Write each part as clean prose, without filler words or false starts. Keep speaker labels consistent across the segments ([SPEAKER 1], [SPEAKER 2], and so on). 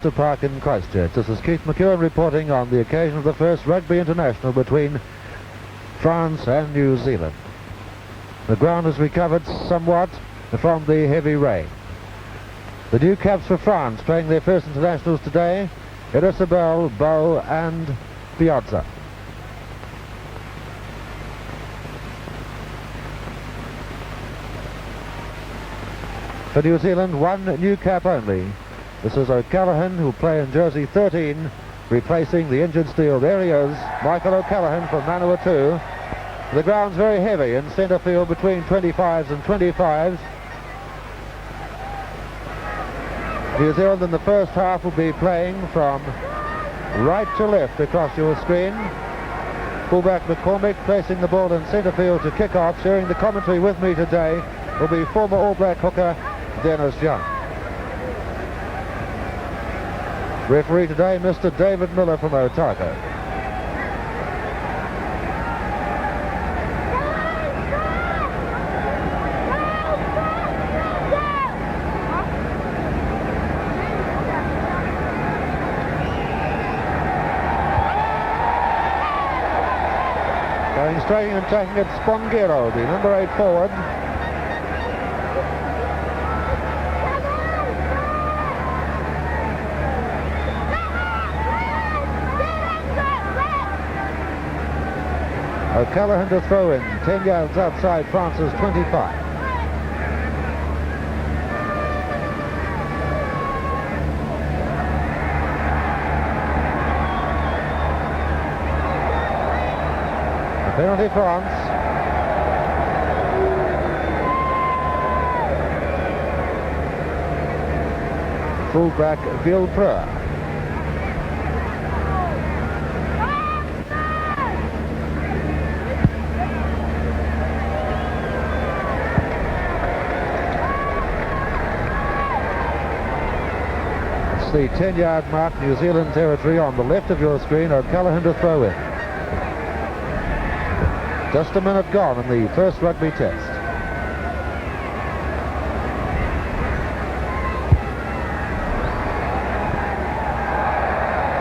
[SPEAKER 1] Park in Christchurch. This is Keith McEwen reporting on the occasion of the first rugby international between France and New Zealand. The ground has recovered somewhat from the heavy rain. The new caps for France playing their first internationals today: Isabel, Bow and Piazza. For New Zealand, one new cap only. This is O'Callaghan, who play in jersey 13, replacing the injured Steele. There he is, Michael O'Callaghan from Manawatu. The ground's very heavy in centre field between 25s and 25s. New Zealand in the first half will be playing from right to left across your screen. Fullback McCormick placing the ball in centre field to kick off. Sharing the commentary with me today will be former All Black hooker Dennis Young. Referee today, Mr. David Miller from Otago. Going straight and taking it, Spanghero, the number 8 forward. O'Callaghan to throw in, 10 yards outside France's 25. A penalty France. Fullback Villepreux. The 10-yard mark, New Zealand territory on the left of your screen. O'Callaghan to throw in. Just a minute gone in the first rugby test.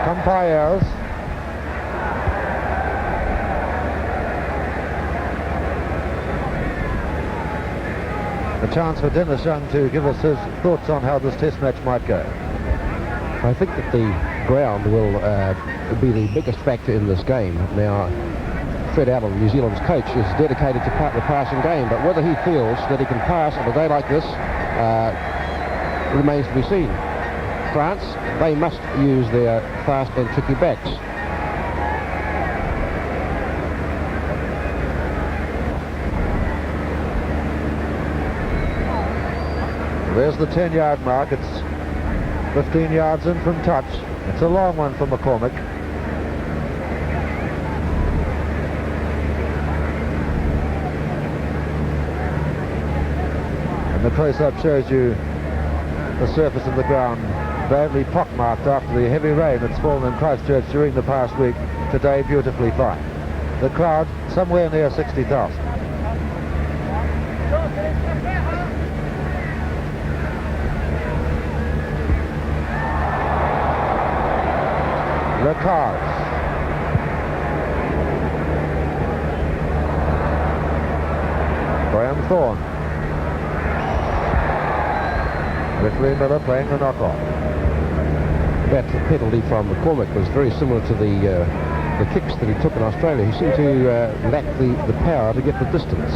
[SPEAKER 1] Umpires. A chance for Dennis Young to give us his thoughts on how this test match might go.
[SPEAKER 2] I think that the ground will be the biggest factor in this game. Now, Fred Allen, New Zealand's coach, is dedicated to the passing game, but whether he feels that he can pass on a day like this remains to be seen. France, they must use their fast and tricky backs.
[SPEAKER 1] There's the 10-yard mark. It's 15 yards in from touch. It's a long one for McCormick. And the close-up shows you the surface of the ground badly pockmarked after the heavy rain that's fallen in Christchurch during the past week. Today, beautifully fine. The crowd somewhere near 60,000. Lecars. Graham Thorne. Referee Miller playing the knockoff.
[SPEAKER 2] That penalty from McCormick was very similar to the kicks that he took in Australia. He seemed to lack the power to get the distance.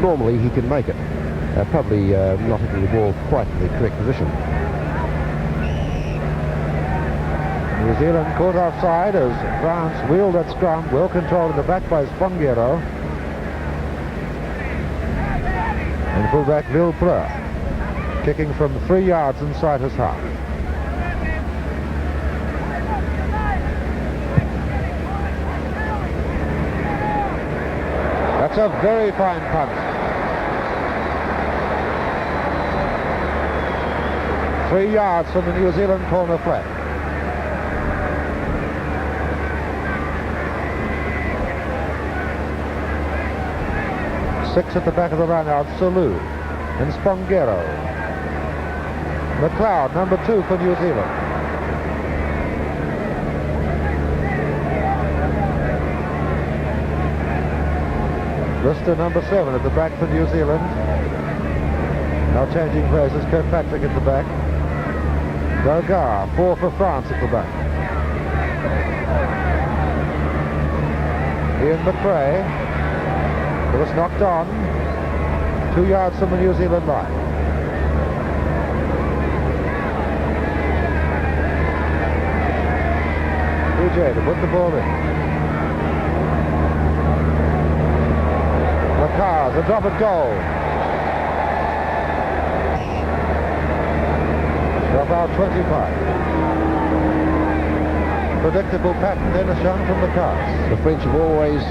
[SPEAKER 2] Normally he can make it. Probably not hitting the ball quite in the correct position.
[SPEAKER 1] New Zealand caught offside as France wheeled at scrum, well controlled in the back by Spanghero. And fullback Villepreux, kicking from 3 yards inside his half. That's a very fine punt. 3 yards from the New Zealand corner flag. 6 at the back of the run out, Salou and Spanghero. McLeod, number 2 for New Zealand. Lister number 7 at the back for New Zealand. Now changing places, Kirkpatrick at the back. Dogar, 4 for France at the back. Ian McRae. It was knocked on. 2 yards from the New Zealand line. PJ to put the ball in. Cars, a drop at goal. Drop out 25. Predictable pattern then is shown from the cars.
[SPEAKER 2] The French have always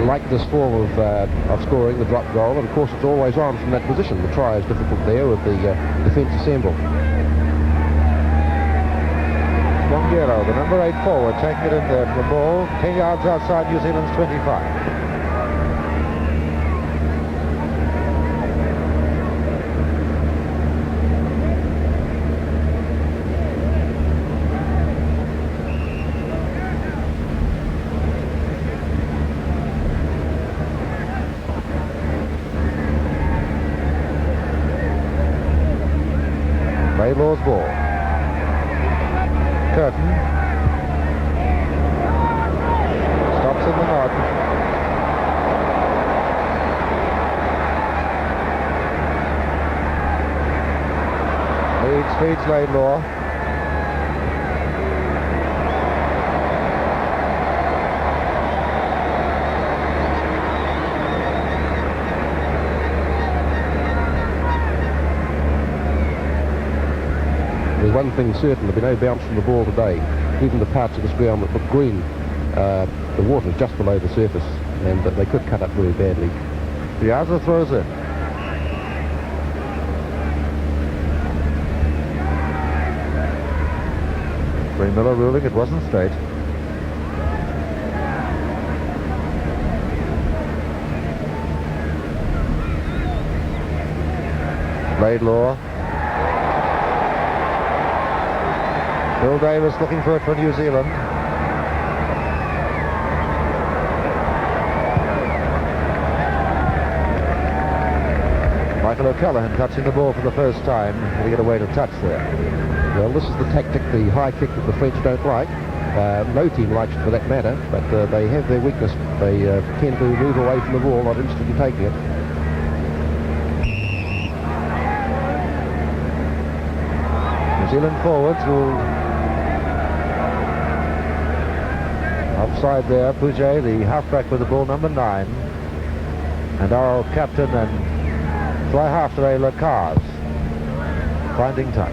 [SPEAKER 2] liked this form of scoring, the drop goal, and of course it's always on from that position. The try is difficult there with the defence assembled.
[SPEAKER 1] Spanghero, the number 8 forward, taking it in there from the ball, 10 yards outside New Zealand's 25. Laidlaw's ball. Curtin. Stops in the nod. Meads feeds Laidlaw.
[SPEAKER 2] One thing certain, there'll be no bounce from the ball today. Even the parts of this ground that look green, the water's just below the surface, and they could cut up very badly.
[SPEAKER 1] Piazza throws in. Ray Miller ruling it wasn't straight. Laidlaw. Bill Davis looking for it for New Zealand. Michael O'Callaghan touching the ball for the first time. Will he get away to touch there?
[SPEAKER 2] Well, this is the tactic, the high kick that the French don't like. No team likes it for that matter, but they have their weakness. They tend to move away from the ball, not interested in taking it.
[SPEAKER 1] New Zealand forwards will... Offside there, Pouget, the halfback with the ball, number 9. And our captain and fly half today, Lacars, finding touch.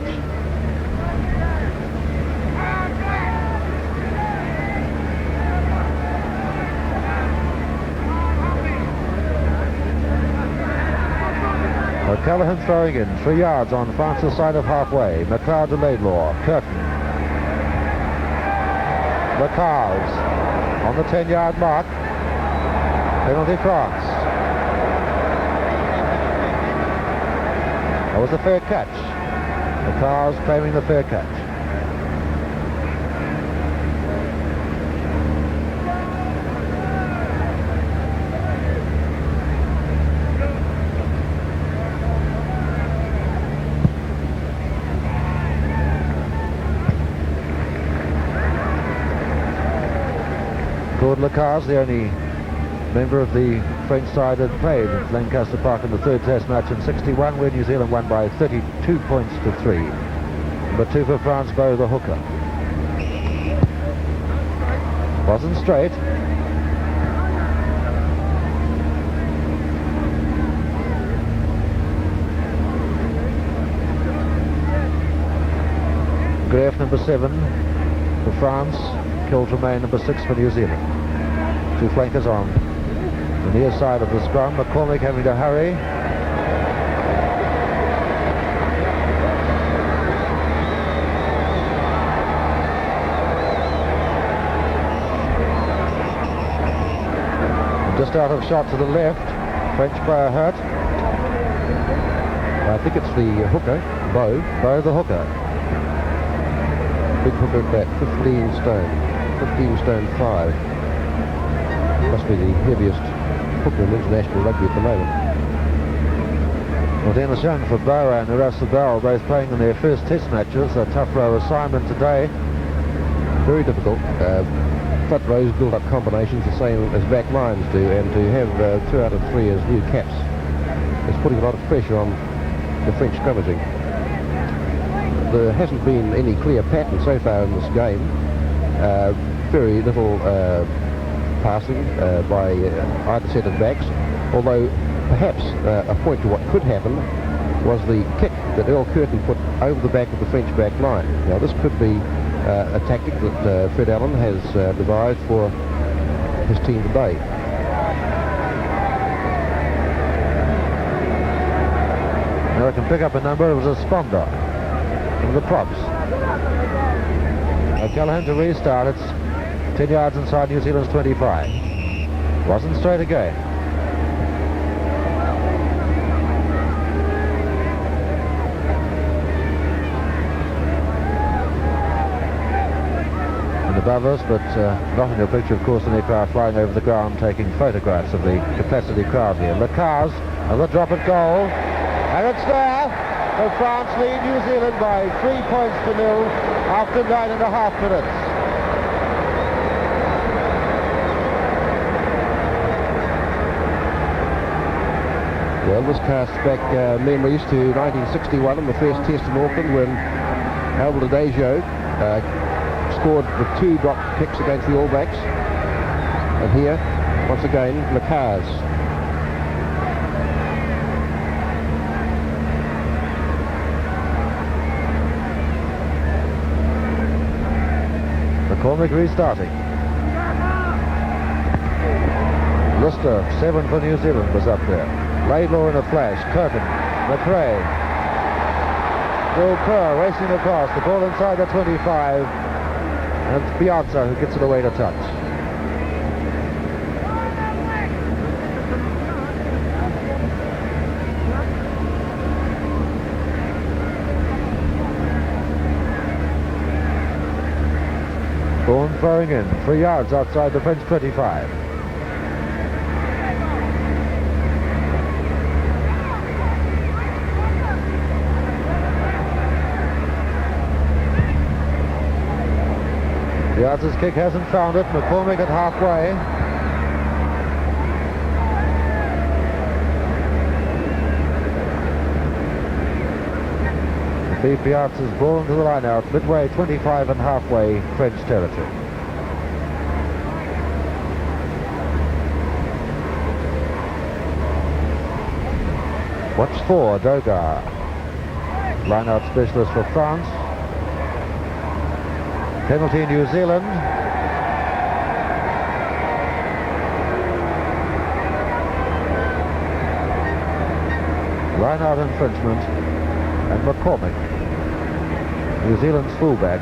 [SPEAKER 1] O'Callaghan throwing in, 3 yards on France's side of halfway. McLeod to Laidlaw, Curtin. Lacars on the 10-yard mark. Penalty France. That was a fair catch. The cars claiming the fair catch. Claude Lacars, the only member of the French side that played at Lancaster Park in the 3rd Test match in '61, where New Zealand won by 32 points to 3. Number 2 for France, Beau the hooker. Wasn't straight. Greff, number 7 for France. Kiltremain, number 6 for New Zealand. 2 flankers on the near side of the scrum. McCormick having to hurry. Just out of shot to the left. French player hurt.
[SPEAKER 2] I think it's the hooker,
[SPEAKER 1] Beau the hooker.
[SPEAKER 2] Big hooker at that, 15 stone. 15 stone 5. Must be the heaviest football and international rugby at the moment.
[SPEAKER 1] Well, Dennis Young for Boa and Russell Bell both playing in their first test matches. A tough row assignment today.
[SPEAKER 2] Very difficult. Front rows build up combinations the same as back lines do, and to have 2 out of 3 as new caps is putting a lot of pressure on the French scrummaging. There hasn't been any clear pattern so far in this game. Very little passing by either set of backs, although perhaps a point to what could happen was the kick that Earl Curtin put over the back of the French back line. Now this could be a tactic that Fred Allen has devised for his team today.
[SPEAKER 1] American pick up a number. It was a sponder from the props. O'Callaghan to restart. It's 10 yards inside New Zealand's 25. Wasn't straight again. Above us, but not in your picture, of course, an aircraft flying over the ground taking photographs of the capacity crowd here. Lacars, another drop at goal, and it's there. So France lead New Zealand by 3 points to 0 after 9.5 minutes.
[SPEAKER 2] Well, this casts back memories to 1961 and the first test in Auckland when Albert Adejo scored with 2 drop kicks against the All Blacks. And here, once again, Lacars.
[SPEAKER 1] McCormick restarting. Lister, 7 for New Zealand, was up there. Laidlaw in a flash. Curtin, McRae. Bill Kerr racing across. The ball inside the 25. And it's Piazza who gets it away to touch. Bourne throwing in, 3 yards outside the French 25. Piazza's kick hasn't found it. McCormick at halfway. Piazza's ball into the line out, midway 25 and halfway French territory. What's for Dogar? Line out specialist for France. Penalty New Zealand. Line out infringement. And McCormick, New Zealand's fullback.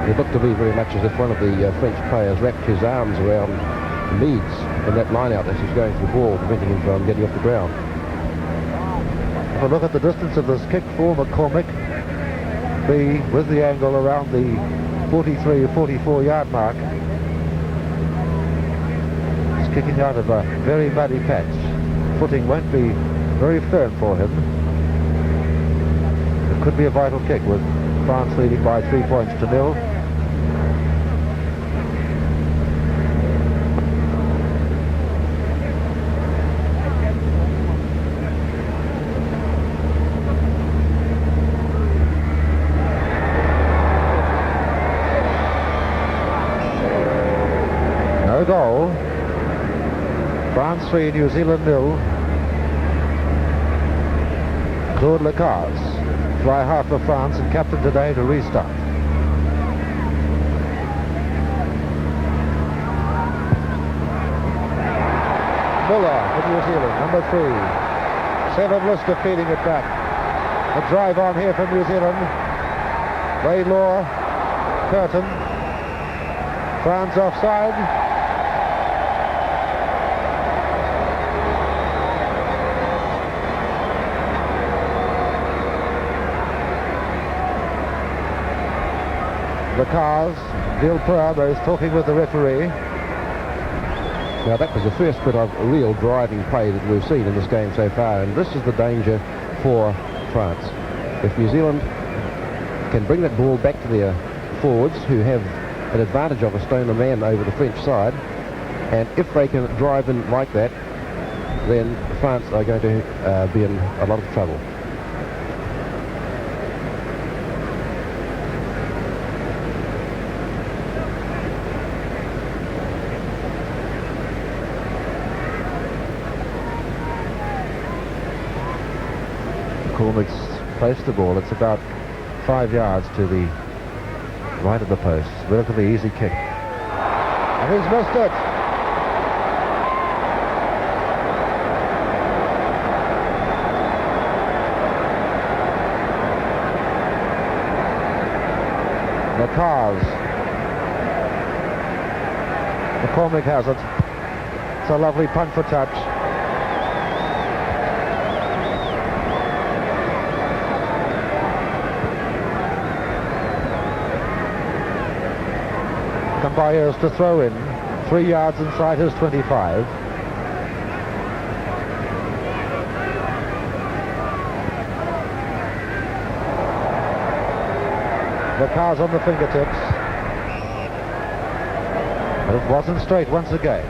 [SPEAKER 2] It looked to me very much as if one of the French players wrapped his arms around Meads in that line out as he's going for the ball, preventing him from getting off the ground.
[SPEAKER 1] Have a look at the distance of this kick for McCormick. Be with the angle around the 43 or 44 yard mark. He's kicking out of a very muddy patch. Footing won't be very firm for him. It could be a vital kick with France leading by 3 points to 0. No goal. France 3, New Zealand 0. Claude Lacars, fly half for France and captain today to restart. Muller for New Zealand, number 3. 7 Lister feeding it back. A drive on here from New Zealand. Laidlaw, Curtin. France offside. The cars, Villepin, both talking with the referee.
[SPEAKER 2] Now that was the first bit of real driving play that we've seen in this game so far, and this is the danger for France. If New Zealand can bring that ball back to their forwards, who have an advantage of a stone a man over the French side, and if they can drive in like that, then France are going to be in a lot of trouble.
[SPEAKER 1] McCormick's placed the ball. It's about 5 yards to the right of the post. Relatively easy kick. And he's missed it. The cars. McCormick has it. It's a lovely punt for touch. Cambayos to throw in, 3 yards inside his 25. The car's on the fingertips. But it wasn't straight once again.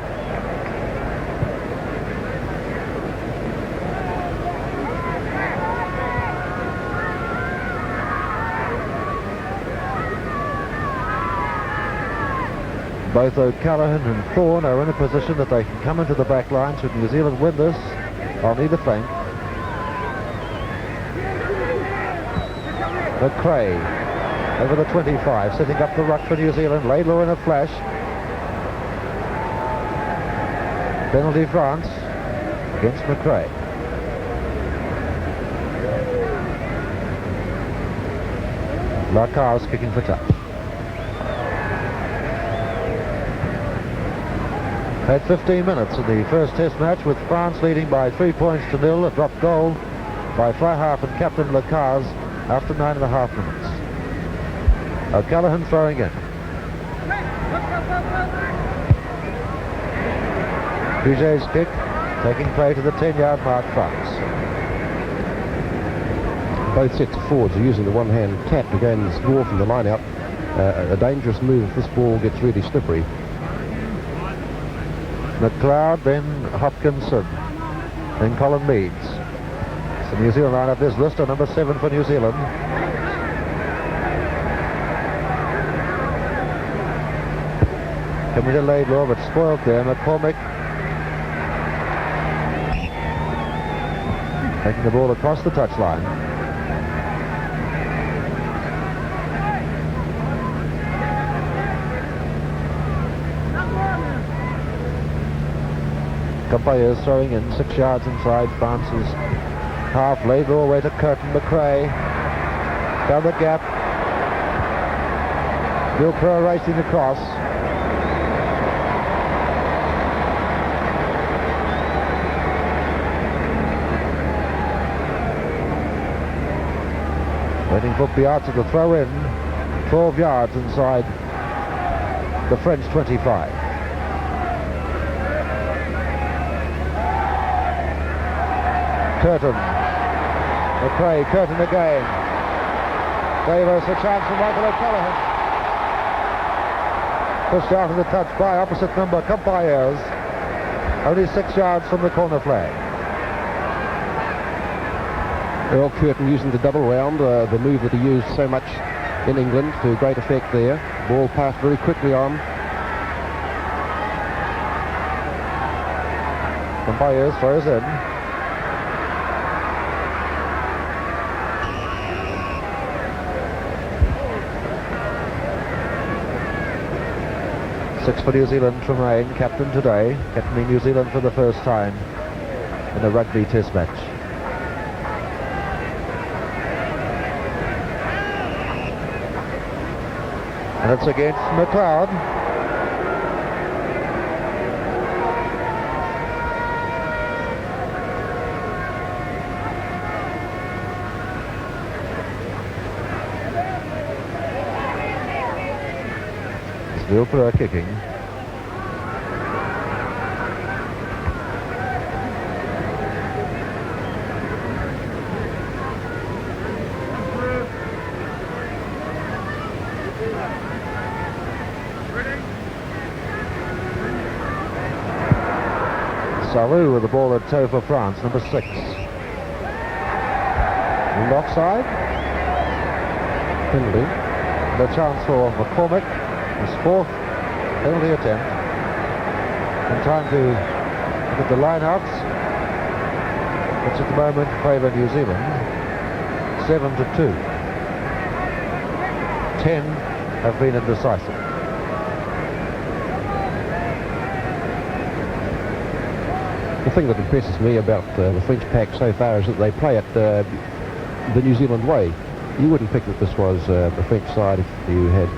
[SPEAKER 1] Both O'Callaghan and Thorne are in a position that they can come into the back line should New Zealand win this on either flank. McRae over the 25, setting up the ruck for New Zealand. Laidlaw in a flash. Penalty France against McRae. Lacar's kicking for touch. Had 15 minutes in the first test match, with France leading by 3 points to 0. A dropped goal by fly-half and captain Lacar's after 9.5 minutes. O'Callaghan throwing in. Puget's kick taking play to the 10-yard mark, France.
[SPEAKER 2] Both sets of forwards are using the one-hand tap to gain the score from the line-out. A dangerous move if this ball gets really slippery. McLeod, then Hopkinson, then Colin Meads. So New Zealand line up this list on number 7 for New Zealand. Coming to Laidlaw, but spoiled there. McCormick taking the ball across the touchline. Cambayos throwing in 6 yards inside France's half. Laidlaw away to Curtin. McRae down the gap. Gilcrow racing across. Waiting for Piazza to throw in. 12 yards inside the French 25. Curtin. McRae, Curtin again. Davis, a chance for Michael O'Callaghan. Pushed out of the touch by opposite number, Cambayos. Only 6 yards from the corner flag. Earl Curtin using the double round, the move that he used so much in England, to great effect there. Ball passed very quickly on.
[SPEAKER 1] Cambayos throws in. Six for New Zealand, Tremaine, captain today, captaining New Zealand for the first time in a rugby test match. And it's against McLeod. Still for kicking. Salou with the ball at toe for France, number 6. And offside.
[SPEAKER 2] Penalty.
[SPEAKER 1] The chance for McCormick, his 4th penalty attempt. And time to look at the lineouts, which at the moment favour New Zealand 7-2. 10 have been indecisive.
[SPEAKER 2] The thing that impresses me about the French pack so far is that they play it the New Zealand way. You wouldn't think that this was the French side if you had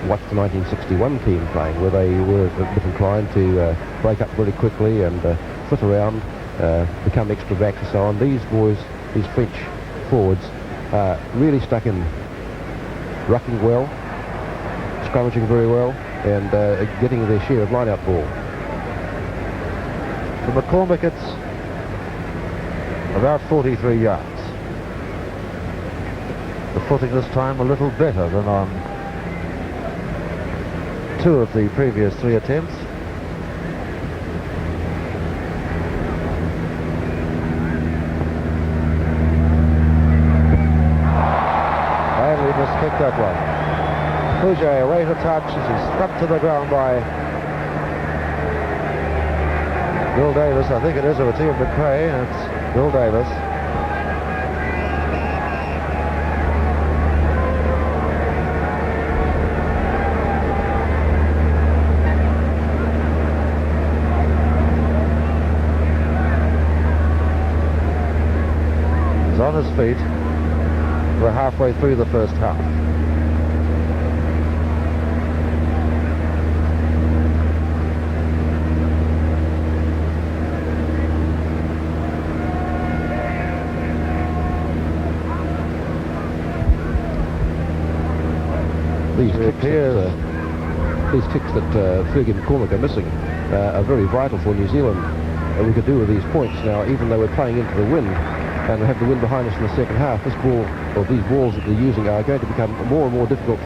[SPEAKER 2] watched the 1961 team playing, where they were a bit inclined to break up very quickly and flit around, become extra backs and so on. These boys, these French forwards, really stuck in, rucking well, scrummaging very well, and getting their share of line-out ball.
[SPEAKER 1] For McCormick, it's about 43 yards. The footing this time a little better than on 2 of the previous 3 attempts. Badly miskicked that one. Fouché away to touch as he's thumped to the ground by Bill Davis. I think it is, or Ian McRae, and it's Bill Davis. He's on his feet. We're halfway through the first half.
[SPEAKER 2] These kicks that Fergie and McCormick are missing are very vital for New Zealand. We could do with these points now, even though we're playing into the wind and we have the wind behind us in the second half. This ball, or these balls that they're using, are going to become more and more difficult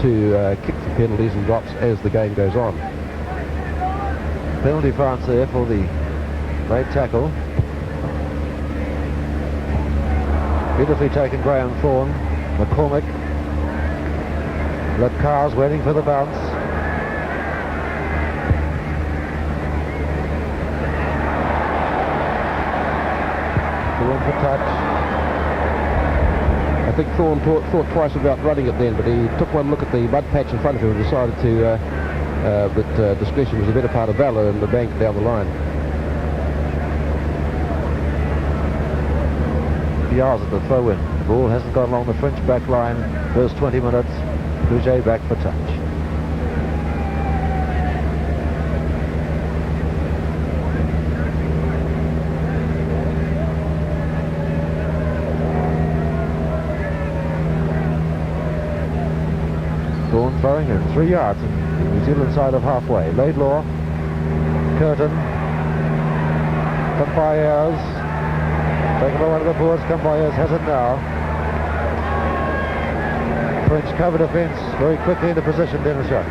[SPEAKER 2] to kick for penalties and drops as the game goes on.
[SPEAKER 1] Penalty France there for the late tackle. Beautifully taken, Graham Thorne. McCormick. Cars waiting for the bounce. The one for touch.
[SPEAKER 2] I think Thorne thought twice about running it then, but he took one look at the mud patch in front of him and decided to that discretion was the better part of valour, and banked down the line.
[SPEAKER 1] Yards at the throw-in. The ball hasn't gone along the French back line. First 20 minutes. Fouché back for touch. Thorne throwing in 3 yards in the New Zealand side of halfway. Laidlaw, Curtin, Campayers, taken by one of the boards. Campayers has it now. French cover defence very quickly into position, Dennis Young.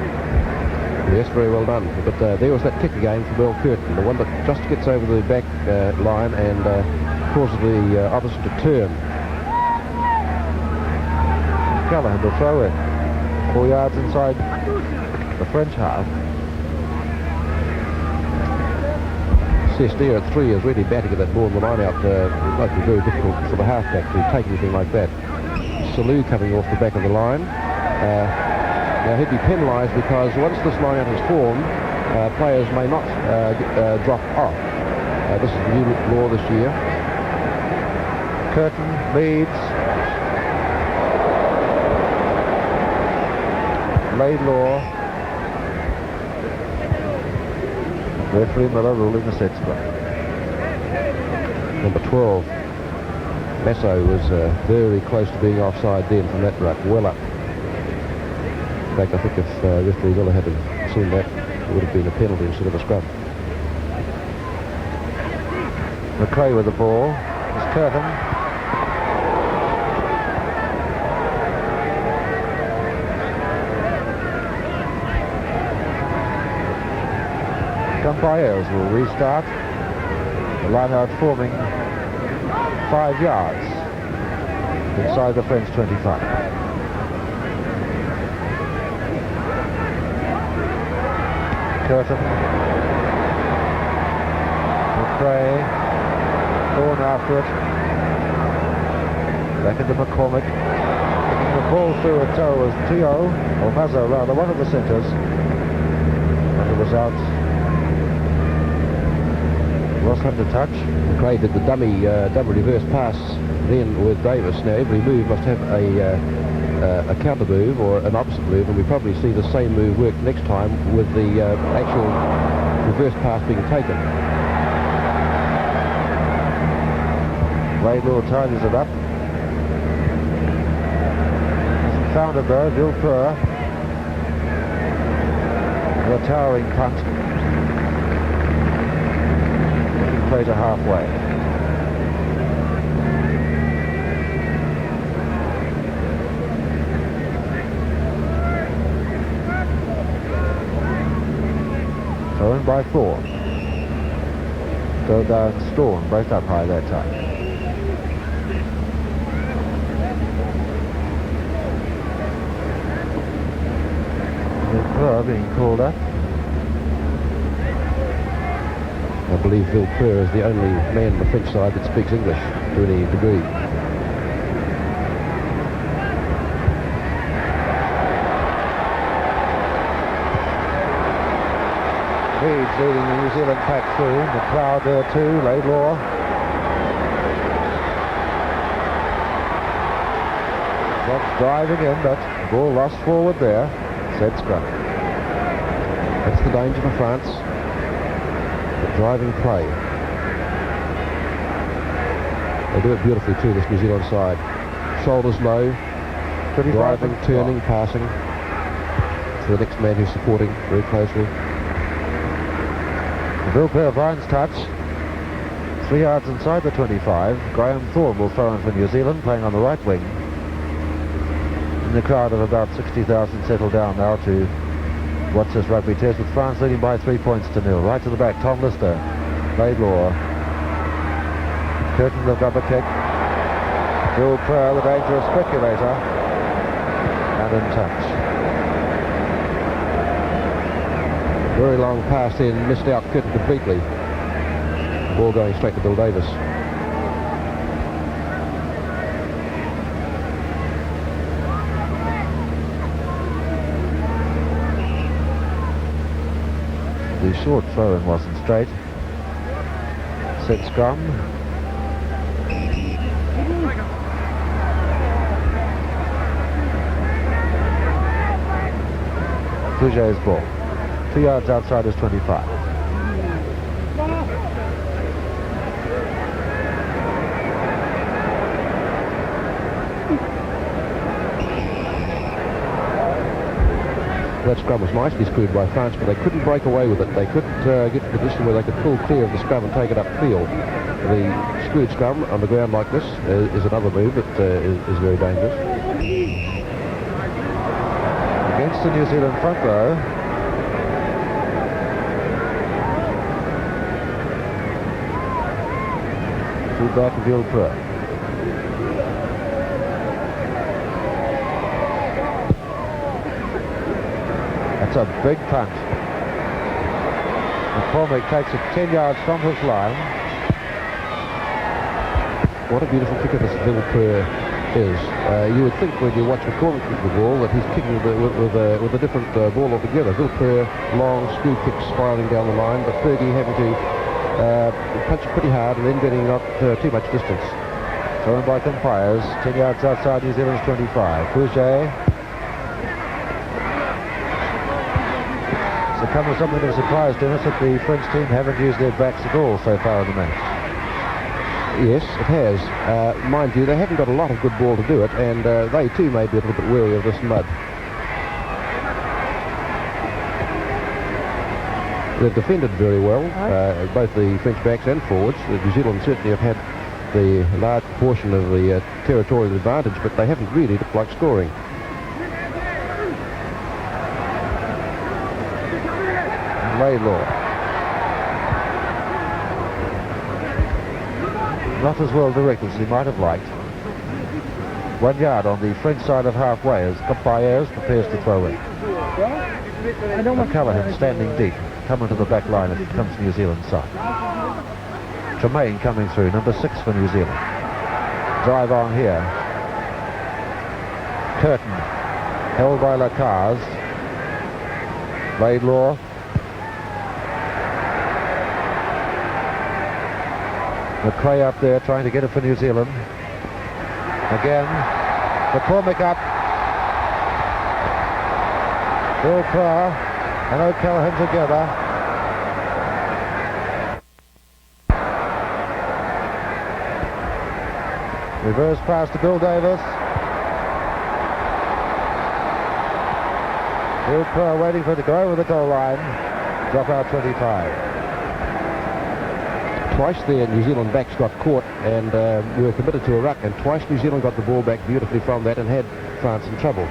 [SPEAKER 2] Yes, very well done. But there was that kick again from Will Curtin, the one that just gets over the back line and causes the opposition to turn.
[SPEAKER 1] Callahan to throw in. 4 yards inside the French half.
[SPEAKER 2] Sestia at 3 is really batting at that ball in the line out. It might be very difficult for the halfback to take anything like that. Salou coming off the back of the line. Now he'd be penalised because once this line out is formed, players may not drop off. This is the new law this year.
[SPEAKER 1] Curtin, Meads, Laidlaw, referee Miller ruling the sets play.
[SPEAKER 2] Number 12. Masso was very close to being offside then from that ruck, well up. In fact, I think if referee Miller had seen that, it would have been a penalty instead of a scrum.
[SPEAKER 1] McRae with the ball. It's Curtin. Campayers will restart. The line out forming 5 yards inside the French 25. Curtin. McRae. Thorne after it. Back into McCormick. Kicking the ball through a toe was Tio, or Mazzo rather, one of the centres. And it was out. Ross had the touch.
[SPEAKER 2] McRae did the dummy double reverse pass then with Davis. Now every move must have a counter move or an opposite move, and we probably see the same move work next time with the actual reverse pass being taken.
[SPEAKER 1] Laidlaw tidies it up. Hasn't found it though. Villepeur. The towering punt. Looking play to halfway. Thrown by Thorne. Go down Storm, both up high that time. Villepeur being called up.
[SPEAKER 2] I believe Villepeur is the only man on the French side that speaks English to any degree.
[SPEAKER 1] Meads leading the New Zealand pack through. The crowd there too. Laidlaw. That's driving in, but ball lost forward there. Set scrum.
[SPEAKER 2] That's the danger for France. The driving play. They do it beautifully too, this New Zealand side. Shoulders low, driving, turning, passing to the next man who's supporting very closely.
[SPEAKER 1] Villepeur finds touch. 3 yards inside the 25. Graham Thorne will throw in for New Zealand, playing on the right wing. And the crowd of about 60,000 settle down now to watch this rugby test, with France leading by 3 points to 0. Right to the back, Tom Lister. Laidlaw. Curtin the rubber kick. Villepeur, the dangerous speculator. And in touch.
[SPEAKER 2] Very long pass in, missed out Curtin completely. Ball going straight to Bill Davis.
[SPEAKER 1] The short throw-in wasn't straight. Set scrum. Fouget's ball. 2 yards outside his 25.
[SPEAKER 2] That scrum was nicely screwed by France, but they couldn't break away with it. They couldn't get to a position where they could pull clear of the scrum and take it upfield. The screwed scrum on the ground like this is another move that is very dangerous.
[SPEAKER 1] Against the New Zealand front row. Back to Villepeur. That's a big punt. McCormick takes it 10 yards from his line.
[SPEAKER 2] What a beautiful kicker this Villepeur is. You would think when you watch McCormick kick the ball that he's kicking with a different ball altogether. Villepeur, long screw kick spiraling down the line, but Fergie having to punch it pretty hard and then getting not too much distance.
[SPEAKER 1] Thrown by umpires, 10 yards outside New Zealand's 25. Fouget. So come as something of a surprise, Dennis, that the French team haven't used their backs at all so far in the match.
[SPEAKER 2] Yes, it has. Mind you, they haven't got a lot of good ball to do it, and they too may be a little bit wary of this mud. They've defended very well, both the French backs and forwards. New Zealand certainly have had the large portion of the territorial advantage, but they haven't really looked like scoring.
[SPEAKER 1] Laidlaw. not as well directed as he might have liked. 1 yard on the French side of halfway as Kirkpatrick prepares to throw in. McCallaghan standing deep, coming to the back line if it comes New Zealand's side. Tremaine coming through, number 6 for New Zealand. Drive on here. Curtin, held by Lacars. Laidlaw. McRae up there trying to get it for New Zealand. Again, McCormick up. Bill Kerr and O'Callaghan together. Reverse pass to Bill Davis. Bill Kerr waiting for it to go over the goal line. Drop out 25.
[SPEAKER 2] Twice there New Zealand backs got caught and were committed to a ruck, and twice New Zealand got the ball back beautifully from that and had France in trouble.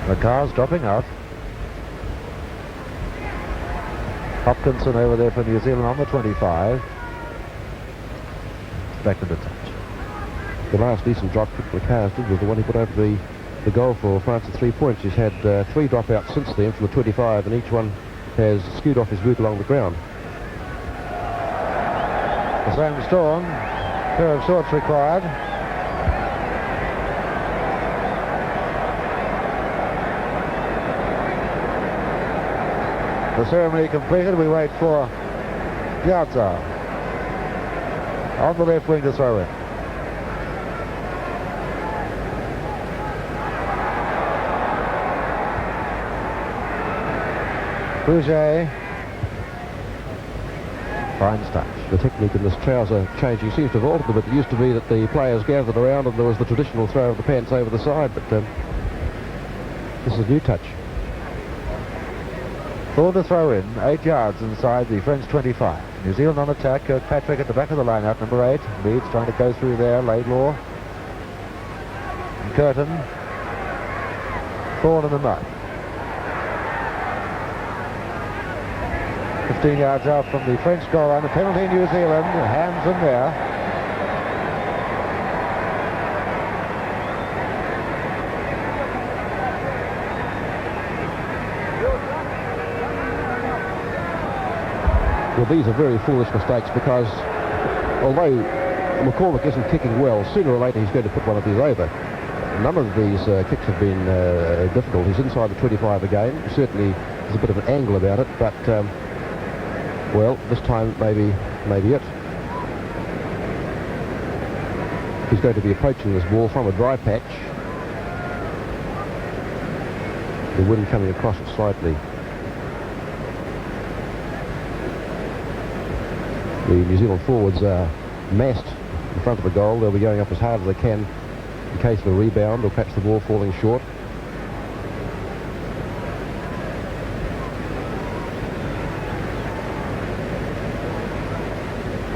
[SPEAKER 1] The car's dropping out. Hopkinson over there for New Zealand on the 25. Back to the touch.
[SPEAKER 2] The last decent drop the cars did was the one he put over the goal for France at 3 points. He's had 3 dropouts since then from the 25, and each one has skewed off his boot along the ground.
[SPEAKER 1] The same storm. Pair of shorts required. The ceremony completed. We wait for Piazza on the left wing to throw in. Bouger finds touch.
[SPEAKER 2] The technique in this trouser changing seems to have altered a bit. It used to be that the players gathered around and there was the traditional throw of the pants over the side, but this is a new touch.
[SPEAKER 1] Thorne to throw in, 8 yards inside the French 25. New Zealand on attack. Kirkpatrick at the back of the line out, number 8. Meads trying to go through there. Laidlaw. And Curtin. Thorne in the mud. 15 yards out from the French goal line. The penalty New Zealand. Hands in there.
[SPEAKER 2] Well, these are very foolish mistakes because although McCormick isn't kicking well, sooner or later he's going to put one of these over. None of these kicks have been difficult. He's inside the 25 again. Certainly there's a bit of an angle about it, but well, this time maybe it. He's going to be approaching this ball from a dry patch. The wind coming across it slightly. The New Zealand forwards are massed in front of the goal. They'll be going up as hard as they can in case of a rebound or perhaps the ball falling short.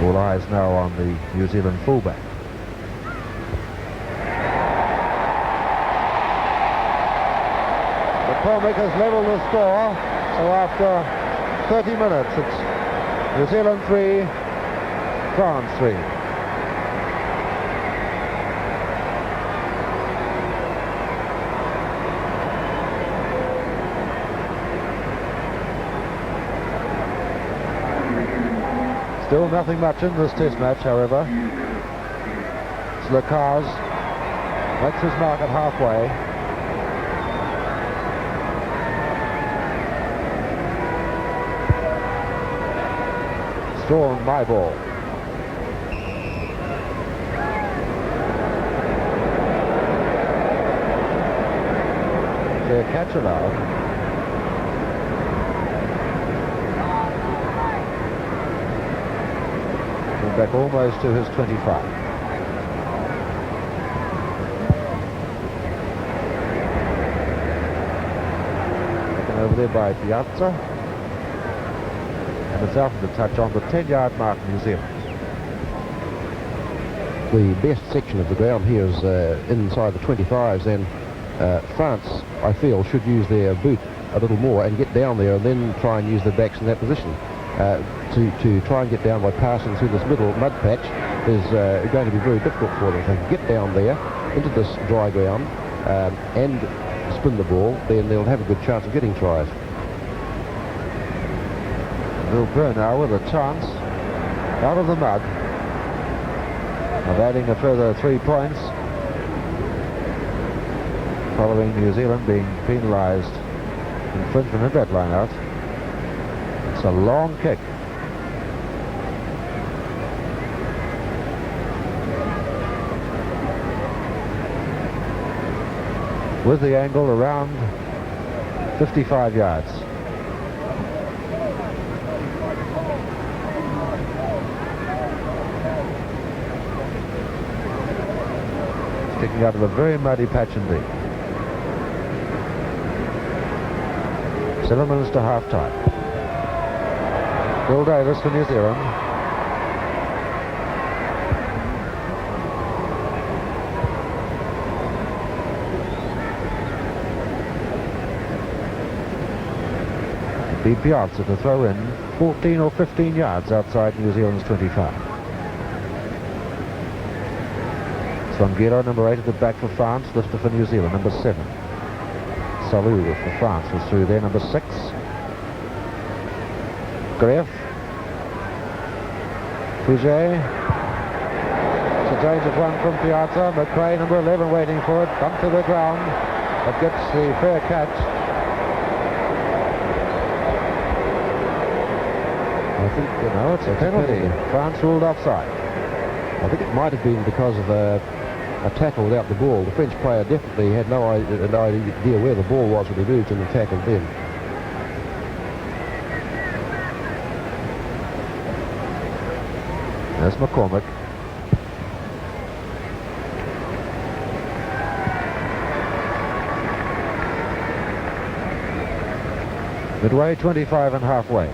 [SPEAKER 1] All eyes now on the New Zealand fullback. McCormick has levelled the score, so after 30 minutes it's New Zealand 3, France 3. Still nothing much in this test match, however. Lacars makes his mark at halfway. Strong, my ball. Fair catch allowed. Back almost to his 25. Taken over there by Piazza. And it's out of the touch on the 10-yard mark, New Zealand.
[SPEAKER 2] The best section of the ground here is inside the 25s, and France, I feel, should use their boot a little more and get down there and then try and use their backs in that position. To try and get down by passing through this middle mud patch is going to be very difficult for them. If they can get down there into this dry ground and spin the ball, then they'll have a good chance of getting tries.
[SPEAKER 1] Will Burr now with a chance out of the mud of adding a further 3 points following New Zealand being penalised infringement of that line out. It's a long kick. With the angle around 55 yards. Kicking out of a very muddy patch indeed. 7 minutes to half time. Bill Davis for New Zealand. Be Piazza to throw in 14 or 15 yards outside New Zealand's 25. Spanghero, number 8 at the back for France. Lister for New Zealand, number 7. Salou for France was through there, number 6. Greff. Fouget. It's a dangerous one from Piazza. McRae, number 11, waiting for it. Bumped to the ground, but gets the fair catch.
[SPEAKER 2] I think,
[SPEAKER 1] it's a penalty. France ruled offside.
[SPEAKER 2] I think it might have been because of a tackle without the ball. The French player definitely had no idea where the ball was when he moved and tackled then.
[SPEAKER 1] There's McCormick. Midway, 25 and halfway.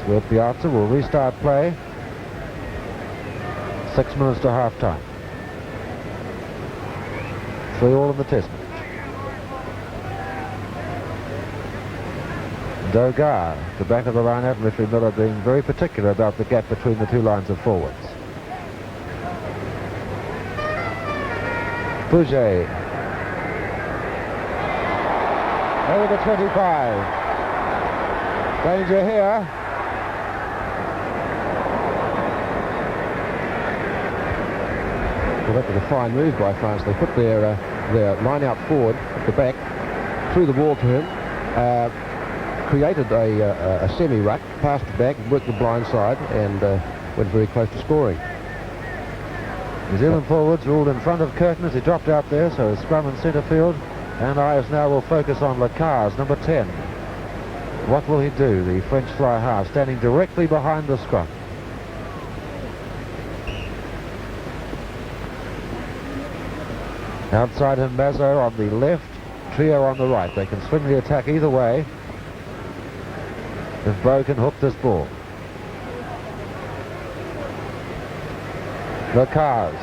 [SPEAKER 1] So Piazza will restart play. 6 minutes to half time. 3-all in the test match. Dogar, the back of the line out, and referee Miller being very particular about the gap between the two lines of forwards. Fouget. Over the 25. Danger here.
[SPEAKER 2] Well, that was a fine move by France. They put their line out forward at the back, threw the ball to him, created a semi-ruck, passed it back, worked the blind side, and went very close to scoring.
[SPEAKER 1] New Zealand forwards ruled in front of Curtin as he dropped out there, so scrum in centre field, and eyes now will focus on Lacaze, number 10. What will he do, the French fly half, standing directly behind the scrum? Outside him, Mazzo on the left, Trio on the right. They can swing the attack either way if Bow can hook this ball. Lacaze.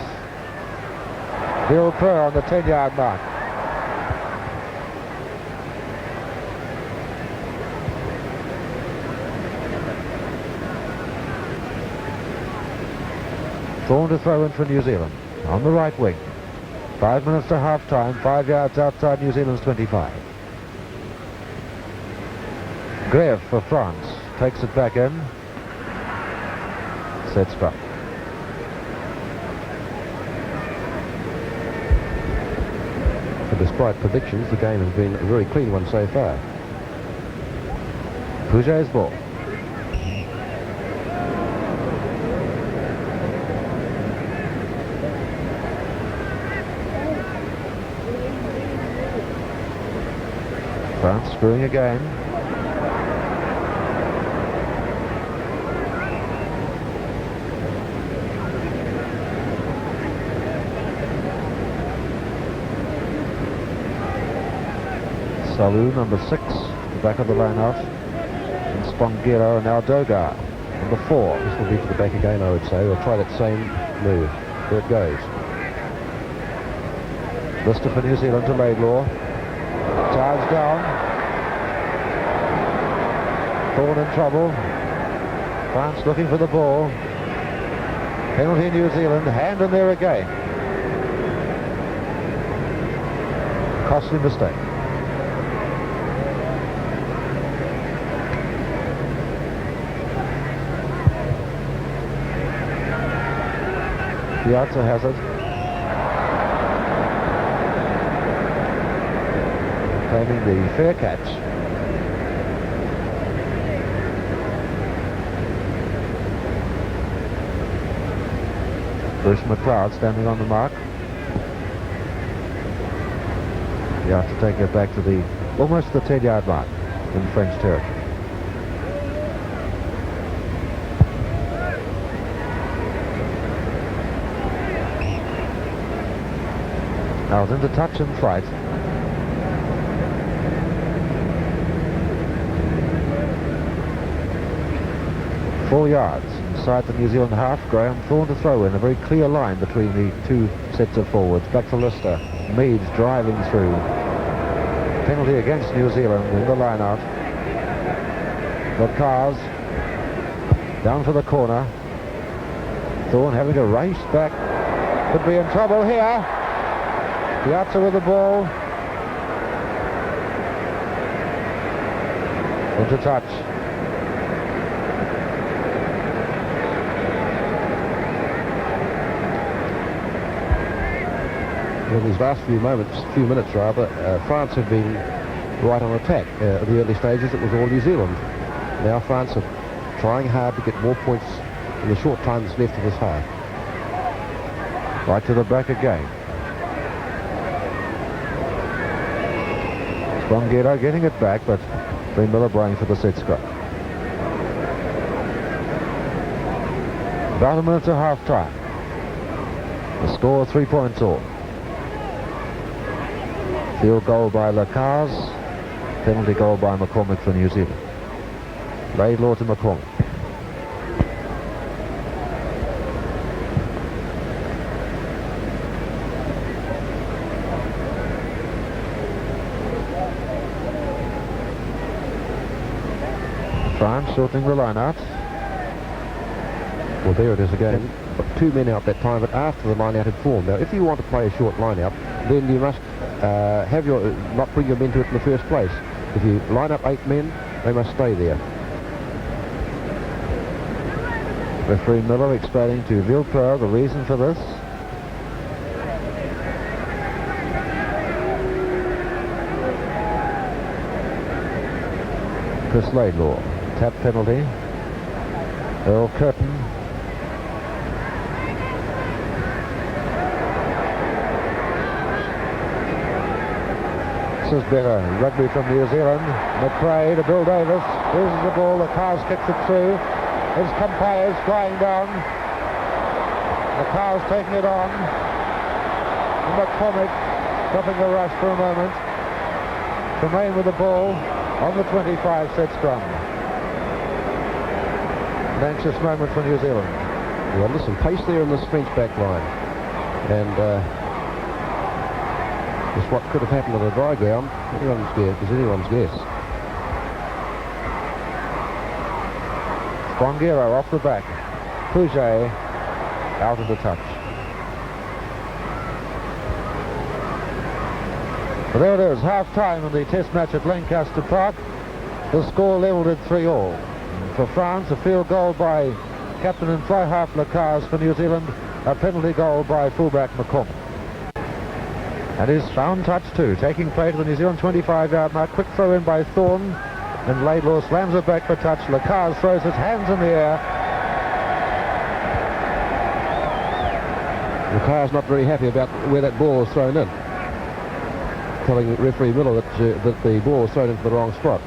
[SPEAKER 1] Bill Kerr on the 10-yard mark. Thorne to throw in for New Zealand on the right wing. 5 minutes to half time, 5 yards outside New Zealand's 25. Greff for France takes it back in. Set scrum.
[SPEAKER 2] But despite predictions, the game has been a very clean one so far.
[SPEAKER 1] Fouget's ball. France screwing again. Salou, number 6, the back of the line out. And Spanghero, and now Dogar, number 4.
[SPEAKER 2] This will be to the back again, I would say. They'll try that same move. There it goes.
[SPEAKER 1] Lister for New Zealand to Laidlaw. Charge down. Thorne in trouble. France looking for the ball. Penalty New Zealand. Hand in there again. Costly mistake. Piazza has it. Claiming the fair catch. Bruce McLeod standing on the mark. Piazza taking it back to the almost the 10-yard mark in French territory. Now it's into touch and flight. Four yards inside the New Zealand half. Graham Thorne to throw in. A very clear line between the two sets of forwards. Back to Lister. Meads driving through. Penalty against New Zealand in the line-out. The cars down for the corner. Thorne having to race back. Could be in trouble here. Piazza with the ball. Into touch.
[SPEAKER 2] In these last few minutes rather, France have been right on attack. At the early stages it was all New Zealand. Now France are trying hard to get more points in the short time that's left of this half.
[SPEAKER 1] Right to the back again. Spanghero getting it back, but Breen Miller blowing for the set scrum. About a minute to half time. The score 3 points all. Field goal by Lacars. Penalty goal by McCormick for New Zealand. Laidlaw to McCormick. France shortening the line out.
[SPEAKER 2] Well, there it is again. Two men out that time, but after the line out had formed. Now, if you want to play a short line out, then you must not bring your men to it in the first place. If you line up 8 men, they must stay there.
[SPEAKER 1] Referee Miller explaining to Villepeur the reason for this. Chris Laidlaw, tap penalty. Earl Curtin. This is better. Rugby from New Zealand. McRae to Bill Davis. Loses the ball. The Cars kicks it through. His Compayers flying down. The Cars taking it on. And McCormick stopping the rush for a moment. Tremaine with the ball on the 25 set scrum. An anxious moment for New Zealand.
[SPEAKER 2] Well, listen, pace there in this French back line. And just what could have happened on the dry ground, anyone's guess is anyone's guess.
[SPEAKER 1] Spanghero off the back. Pouget out of the touch. Well, there it is, half-time in the test match at Lancaster Park. The score levelled at 3-all. For France, a field goal by captain and fly half Lacars. For New Zealand, a penalty goal by fullback McCormick. And his found touch too, taking play to the New Zealand 25-yard mark. Quick throw in by Thorne, and Laidlaw slams it back for touch. Lacars throws his hands in the air.
[SPEAKER 2] Lacars not very happy about where that ball was thrown in, telling referee Miller that the ball was thrown into the wrong spot.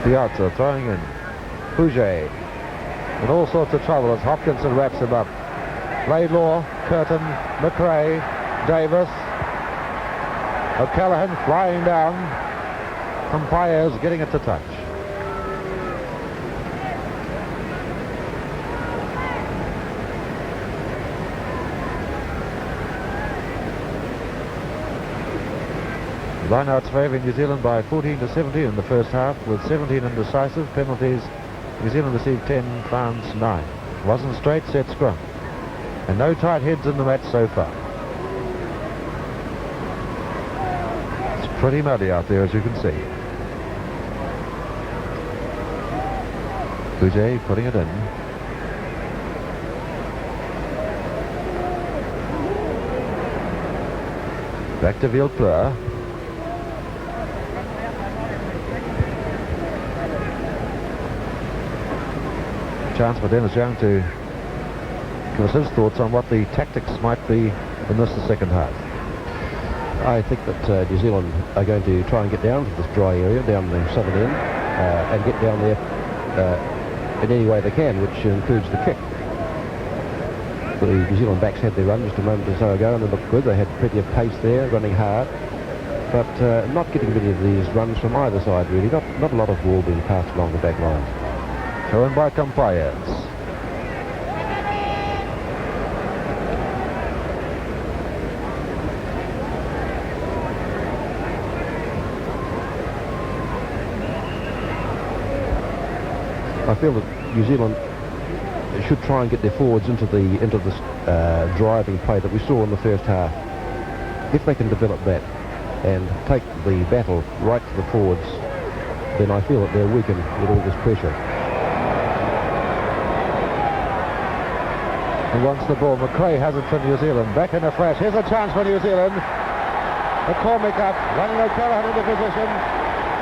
[SPEAKER 1] Piazza throwing in. Pouget in all sorts of trouble as Hopkinson wraps him up. Laidlaw, Curtin, McRae, Davis, O'Callaghan flying down. Compayers getting it to touch. Lineouts favouring New Zealand by 14 to 17 in the first half, with 17 indecisive. Penalties, New Zealand received 10, France 9. Wasn't straight set scrum. And no tight heads in the match so far. It's pretty muddy out there, as you can see. Bouget putting it in. Back to Villepleur. Chance for Dennis Young to give us his thoughts on what the tactics might be in this, the second half.
[SPEAKER 2] I think that New Zealand are going to try and get down to this dry area, down the southern end, and get down there in any way they can, which includes the kick. The New Zealand backs had their run just a moment or so ago, and they looked good. They had plenty of pace there, running hard, but not getting many of these runs from either side, really. Not a lot of ball being passed along the back line.
[SPEAKER 1] Thrown by Campayas.
[SPEAKER 2] I feel that New Zealand should try and get their forwards into this driving play that we saw in the first half. If they can develop that and take the battle right to the forwards, then I feel that they're weakened with all this pressure.
[SPEAKER 1] He wants the ball. McRae has it for New Zealand. Back in a flash. Here's a chance for New Zealand. McCormick up. Running O'Callaghan into position.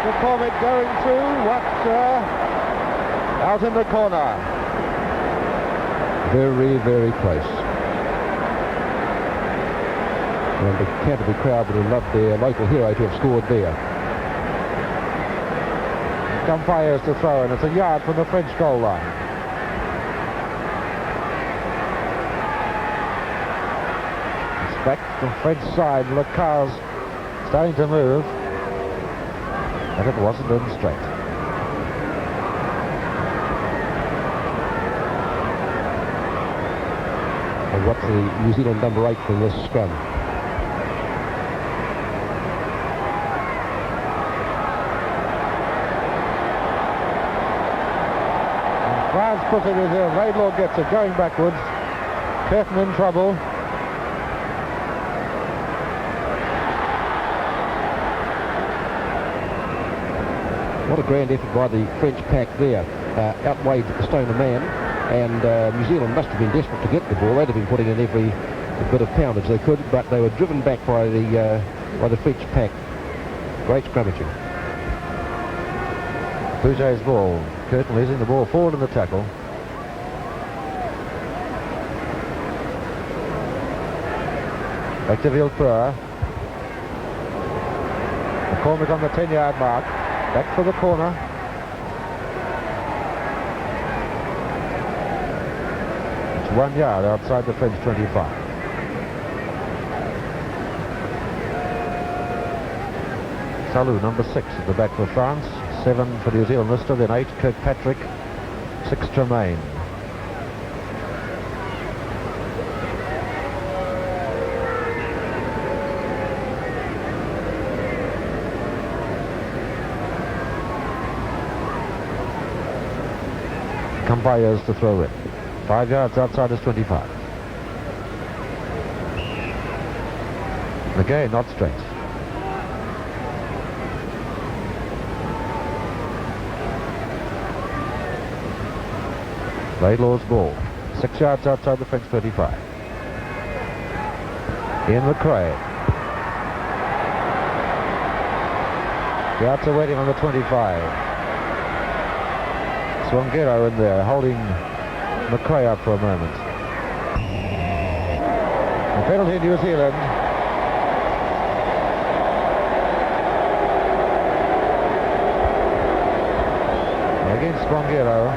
[SPEAKER 1] McCormick going through. Out in the corner.
[SPEAKER 2] Very, very close. And the Canterbury crowd would have loved their local hero to have scored there.
[SPEAKER 1] Campayas to throw, and it's a yard from the French goal line. Back to the French side. Lecar's starting to move, and it wasn't in straight.
[SPEAKER 2] And what's the New Zealand number 8 from this scrum?
[SPEAKER 1] And France puts it in here. Laidlaw gets it, going backwards. Curtin in trouble.
[SPEAKER 2] What a grand effort by the French pack there. Outweighed the Stoner man, and New Zealand must have been desperate to get the ball. They'd have been putting in every bit of poundage they could, but they were driven back by the French pack. Great scrummaging.
[SPEAKER 1] Bouget's ball. Curtin losing the ball forward in the tackle. Back to Villepleur. McCormick on the 10-yard mark. Back for the corner. It's 1 yard outside the French 25. Salou, number 6 at the back for France. 7 for New Zealand Lister, then 8 Kirkpatrick, 6 Tremaine. Campayas to throw in. 5 yards outside his 25. Again, not straight. Laidlaw's ball. 6 yards outside the French 35. Ian McRae. The outs are waiting on the 25. Spanghero in there, holding McRae up for a moment. A penalty New Zealand. Against Spanghero.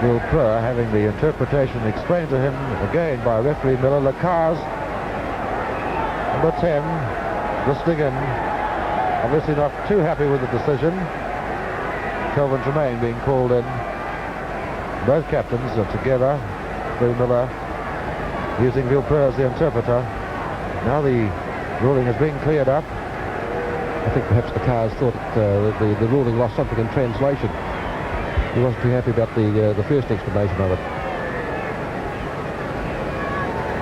[SPEAKER 1] Villepleur having the interpretation explained to him again by referee Miller. Lecar's number 10, listening in, obviously not too happy with the decision. Kelvin Tremaine being called in. Both captains are together through Miller using Vilper as the interpreter. Now the ruling is being cleared up.
[SPEAKER 2] I think perhaps the cars thought the ruling lost something in translation. He wasn't too happy about the first explanation of it.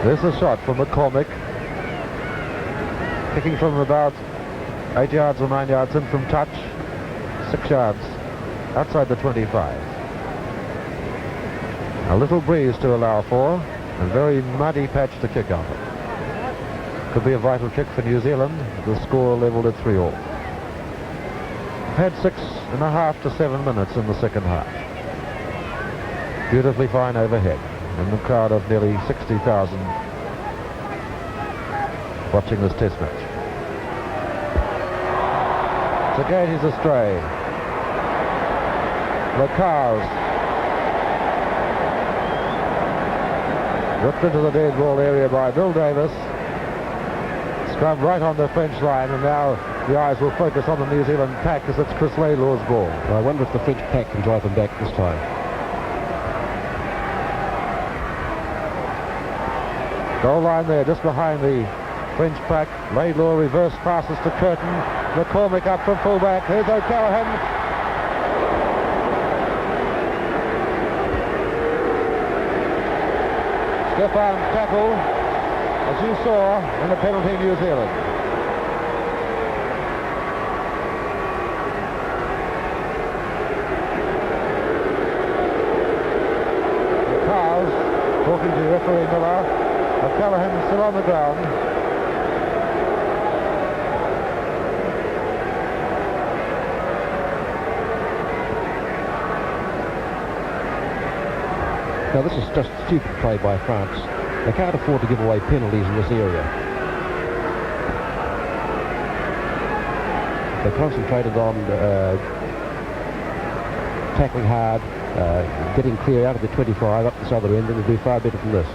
[SPEAKER 1] There's a shot from McCormick, kicking from about 8 yards or 9 yards in from touch, 6 yards outside the 25. A little breeze to allow for, a very muddy patch to kick off. Could be a vital kick for New Zealand. The score leveled at 3-all. Had 6.5 to 7 minutes in the second half. Beautifully fine overhead, and the crowd of nearly 60,000 watching this test match. So again he's astray. The cars ripped into the dead ball area by Bill Davis. Scrum right on the French line, and now the eyes will focus on the New Zealand pack as it's Chris Laylaw's ball.
[SPEAKER 2] Well, I wonder if the French pack can drive them back this time.
[SPEAKER 1] Goal line there, just behind the French pack. Laidlaw reverse passes to Curtin. McCormick up from fullback. Here's O'Callaghan. Stiff-arm tackle, as you saw, in the penalty New Zealand. The Cars talking to referee Miller. O'Callaghan still on the ground.
[SPEAKER 2] Now this is just stupid play by France. They can't afford to give away penalties in this area. They concentrated on tackling hard, getting clear out of the 25 up this other end, and they do far better than this.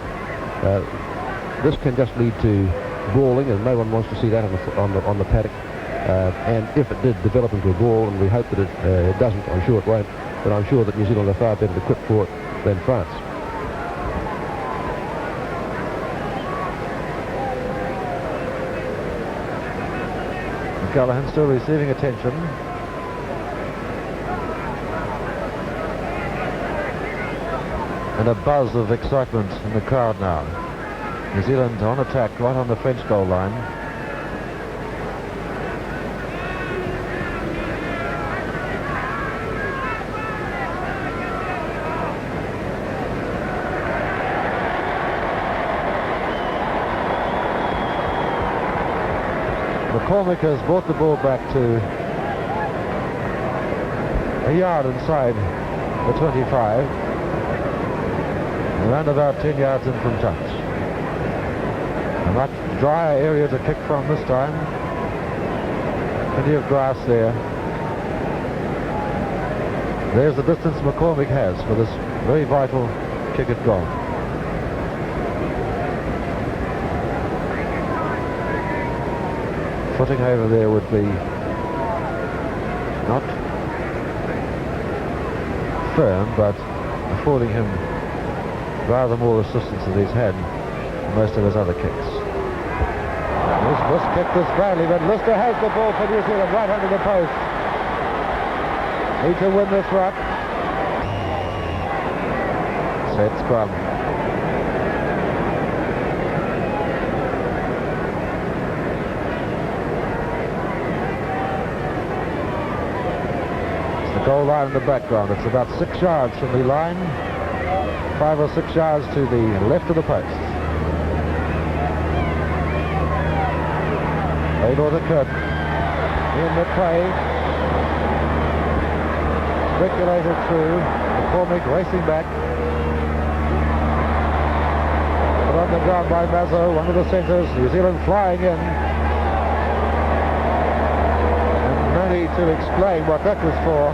[SPEAKER 2] This can just lead to brawling, and no one wants to see that on the paddock. And if it did develop into a brawl, and we hope that it doesn't, I'm sure it won't, but I'm sure that New Zealand are far better equipped for it than France.
[SPEAKER 1] O'Callaghan still receiving attention. And a buzz of excitement in the crowd now. New Zealand on attack right on the French goal line. McCormick has brought the ball back to a yard inside the 25. Around about 10 yards in from touch. A much drier area to kick from this time. Plenty of grass there. There's the distance McCormick has for this very vital kick at goal. Footing over there would be not firm, but affording him rather more assistance than he's had in most of his other kicks. This kick is badly, but Lister has the ball for New Zealand right under the post. Need to win this ruck. Set scrum. It's the goal line in the background. It's about 6 yards from the line. 5 or 6 yards to the left of the post. Laidlaw to Curtin. Ian McCray. Speculated through. McCormick racing back. Put on the ground by Mazzo, one of the centres. New Zealand flying in. And no need to explain what that was for.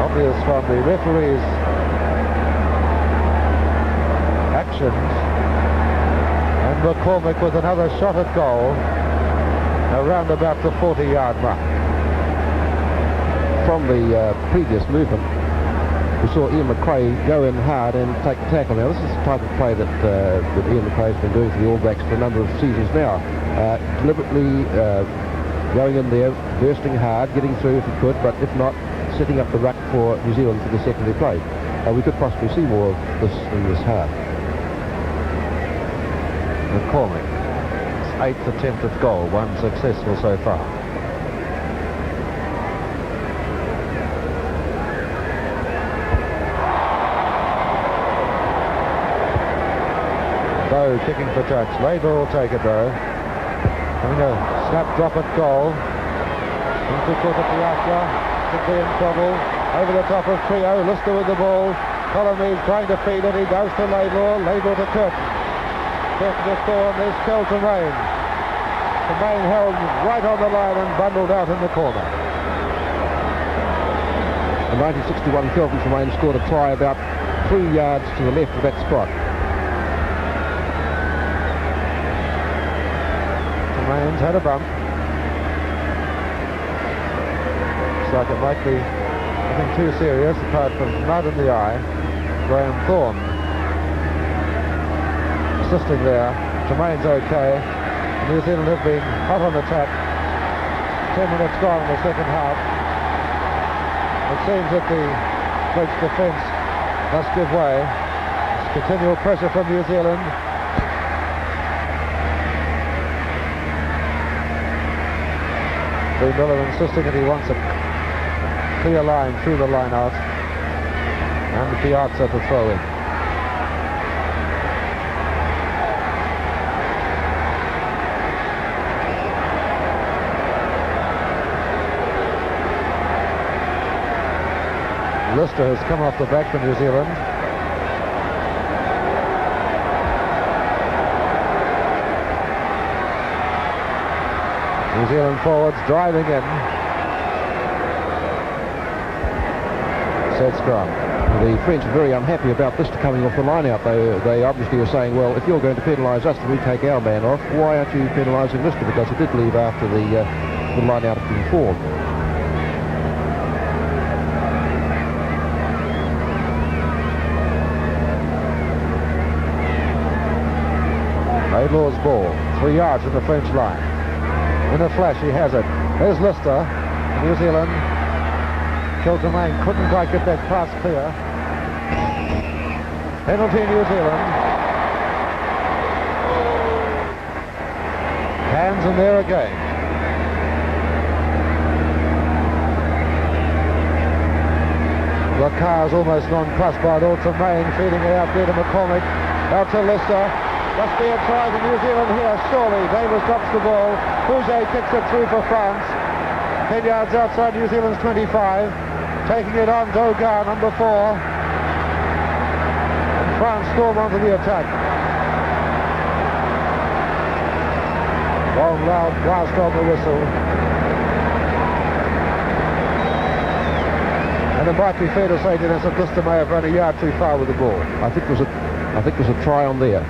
[SPEAKER 1] Obvious from the referee's actions. And McCormick with another shot at goal around about the 40-yard mark.
[SPEAKER 2] From the previous movement, We saw Ian McRae go in hard and take the tackle. Now, this is the type of play that Ian McRae's been doing for the All Blacks for a number of seasons now. Deliberately going in there, bursting hard, getting through if he could, but if not, setting up the ruck for New Zealand for the secondary play. We could possibly see more of this in this half.
[SPEAKER 1] McCormick, his 8th attempt at goal, one successful so far. Bow kicking for touch. Laidlaw will take it though. Having a snap drop at goal. Into Kirkpatrick. Could be in trouble. Over the top of Trio. Lister with the ball. Colomese trying to feed it. He goes to Laidlaw. Laidlaw to Kirk. Kirk to Thorne. There's Kel Tremaine. Tremaine held right on the line and bundled out in the corner.
[SPEAKER 2] In 1961, Kelvin Tremaine scored a try about 3 yards to the left of that spot.
[SPEAKER 1] Tremaine's had a bump. Looks like it might be nothing too serious apart from mud in the eye. Graham Thorne assisting there. Tremaine's okay. New Zealand have been hot on attack. 10 minutes gone in the second half. It seems that the French defence must give way. It's continual pressure from New Zealand. Miller insisting that he wants a clear line through the line out, and Piazza to throw in. Lister has come off the back for New Zealand. New Zealand forwards driving in. Set scrum.
[SPEAKER 2] The French are very unhappy about Lister coming off the line out. They obviously were saying, well, if you're going to penalise us, then we take our man off. Why aren't you penalising Lister? Because he did leave after the line out had been formed.
[SPEAKER 1] Laidlaw's ball, 3 yards from the French line. In a flash, he has it. There's Lister, New Zealand. Tremaine couldn't quite get that pass clear. Penalty New Zealand. Hands in there again. Lacar's almost nonplussed by it. Tremaine feeding it out there to McCormick. Out to Lister. Must be a try to New Zealand here, surely. Davis drops the ball. Pouget kicks it through for France. 10 yards outside New Zealand's 25. Taking it on, Dogar, number 4. And France storm onto the attack. Long, loud blast on the whistle. And it might be fair to say, Dennis, that Lister may have run a yard too far with the ball.
[SPEAKER 2] I think there's a try on there.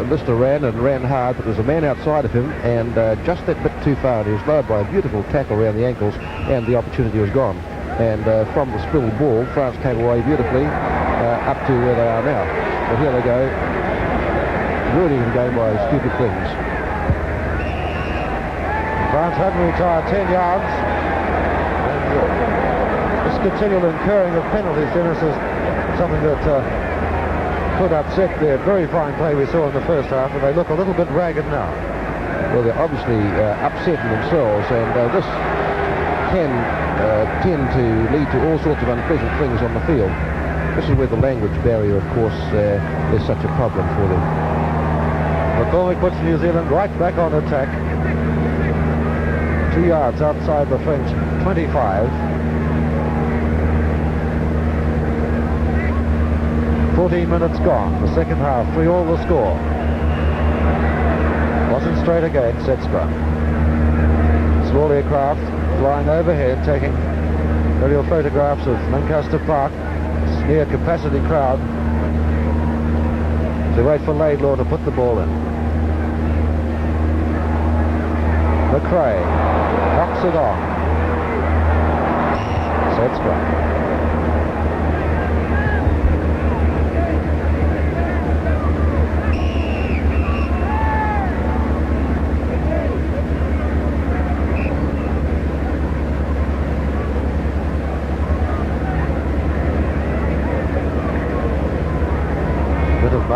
[SPEAKER 2] Lister ran hard, but there's a man outside of him, and just that bit too far, and he was lowered by a beautiful tackle around the ankles, and the opportunity was gone. And from the spilled ball, France came away beautifully up to where they are now. But here they go, ruining the game by stupid things.
[SPEAKER 1] France hadn't retired 10 yards. And this continual incurring of penalties, Dennis, is something that could upset their very fine play we saw in the first half, and they look a little bit ragged now.
[SPEAKER 2] Well, they're obviously upsetting themselves, and this can tend to lead to all sorts of unpleasant things on the field. This is where the language barrier, of course, is such a problem for them.
[SPEAKER 1] McCormick puts New Zealand right back on attack. 2 yards outside the French 25. 14 minutes gone, the second half, 3-3 the score. Wasn't straight again, set scrum. Small aircraft flying overhead, taking aerial photographs of Lancaster Park, near capacity crowd. They wait for Laidlaw to put the ball in. McRae knocks it on. Set scrum.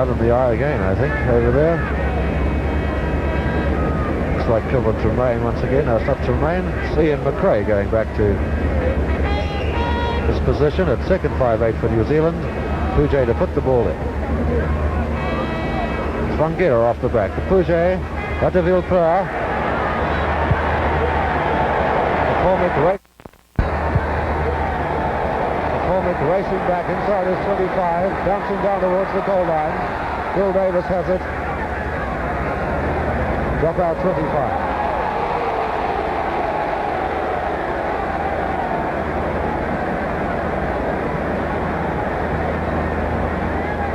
[SPEAKER 1] out in the eye again, I think, over there. Looks like cover Tremaine once again. No, it's not Tremaine. It's Ian McRae going back to his position at second 5/8 for New Zealand. Puget to put the ball in. Spanghero off the back. Puget, got to Villepeur. McCormick racing back inside his 25, bouncing down towards the goal line. Bill Davis has it. Drop out 25.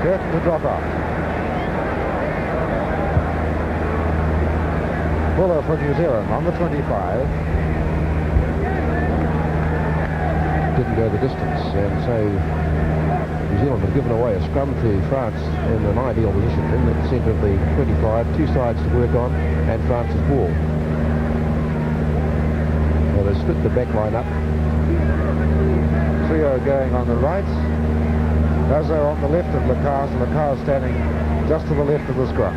[SPEAKER 1] Curtin to drop out. Fuller for New Zealand on the 25. Didn't go the distance, and so New Zealand have given away a scrum to France in an ideal position in the centre of the 25, two sides to work on, and France's ball. Well, they split the back line up. Trio going on the right, Bazo on the left of Lacaze, and Lacaze standing just to the left of the scrum.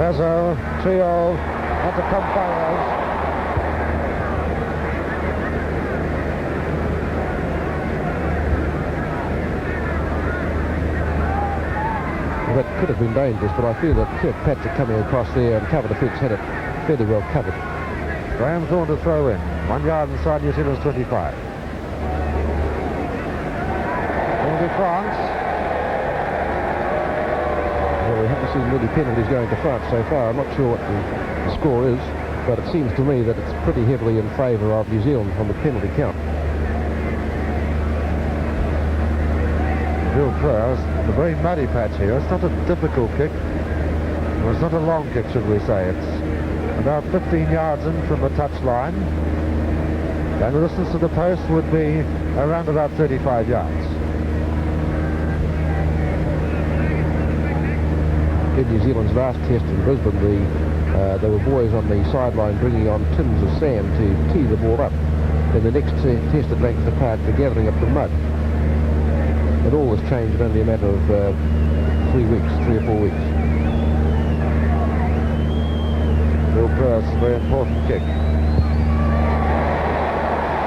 [SPEAKER 1] Bazo, trio, at the Campaigners. Well, that could have been dangerous, but I feel that Kirkpatrick coming across there and cover the fence had it fairly well covered. Graham Thorne to throw in. 1 yard inside New Zealand's 25. Will be France. Well, we haven't seen many penalties going to France so far. I'm not sure what the score is, but it seems to me that it's pretty heavily in favour of New Zealand on the penalty count. Villepeur, a very muddy patch here. It's not a difficult kick. Well, it's not a long kick, should we say. It's about 15 yards in from the touch line. And the distance to the post would be around about 35 yards. In New Zealand's last test in Brisbane, there were boys on the sideline bringing on tins of sand to tee the ball up. In the next test at Lancaster Park, they're gathering up the mud. But all has changed in only a matter of 3 or 4 weeks. Villepeur, a very important kick.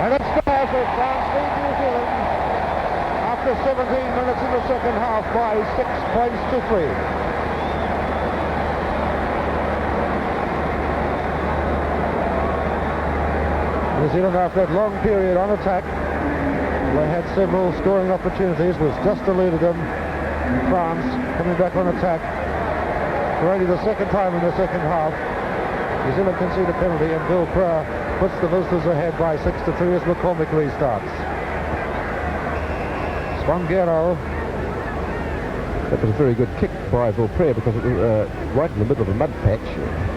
[SPEAKER 1] And it's there for France lead New Zealand after 17 minutes in the second half by 6 points to 3. New Zealand, after that long period on attack, they had several scoring opportunities, was just eluded them. France coming back on attack for only the second time in the second half. New Zealand conceded a penalty, and Villepeur puts the visitors ahead by 6-3 as McCormick restarts. Spanghero. That was a very good kick by Villepeur because it was right in the middle of a mud patch.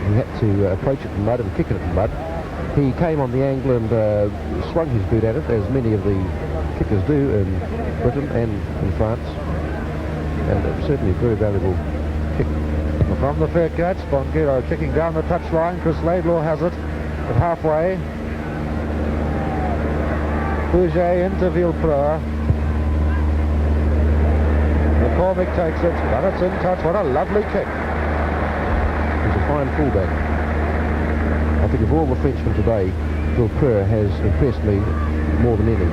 [SPEAKER 1] He had to approach it in mud and kick it in mud. He came on the angle and swung his boot at it, as many of the kickers do in Britain and in France. And certainly a very valuable kick. From the fair catch, Spanghero kicking down the touchline. Chris Laidlaw has it at halfway. Puget into Villepeur. McCormick takes it, but it's in touch. What a lovely kick. He's a fine fullback. I think of all the Frenchmen today, Villepeur has impressed me more than any.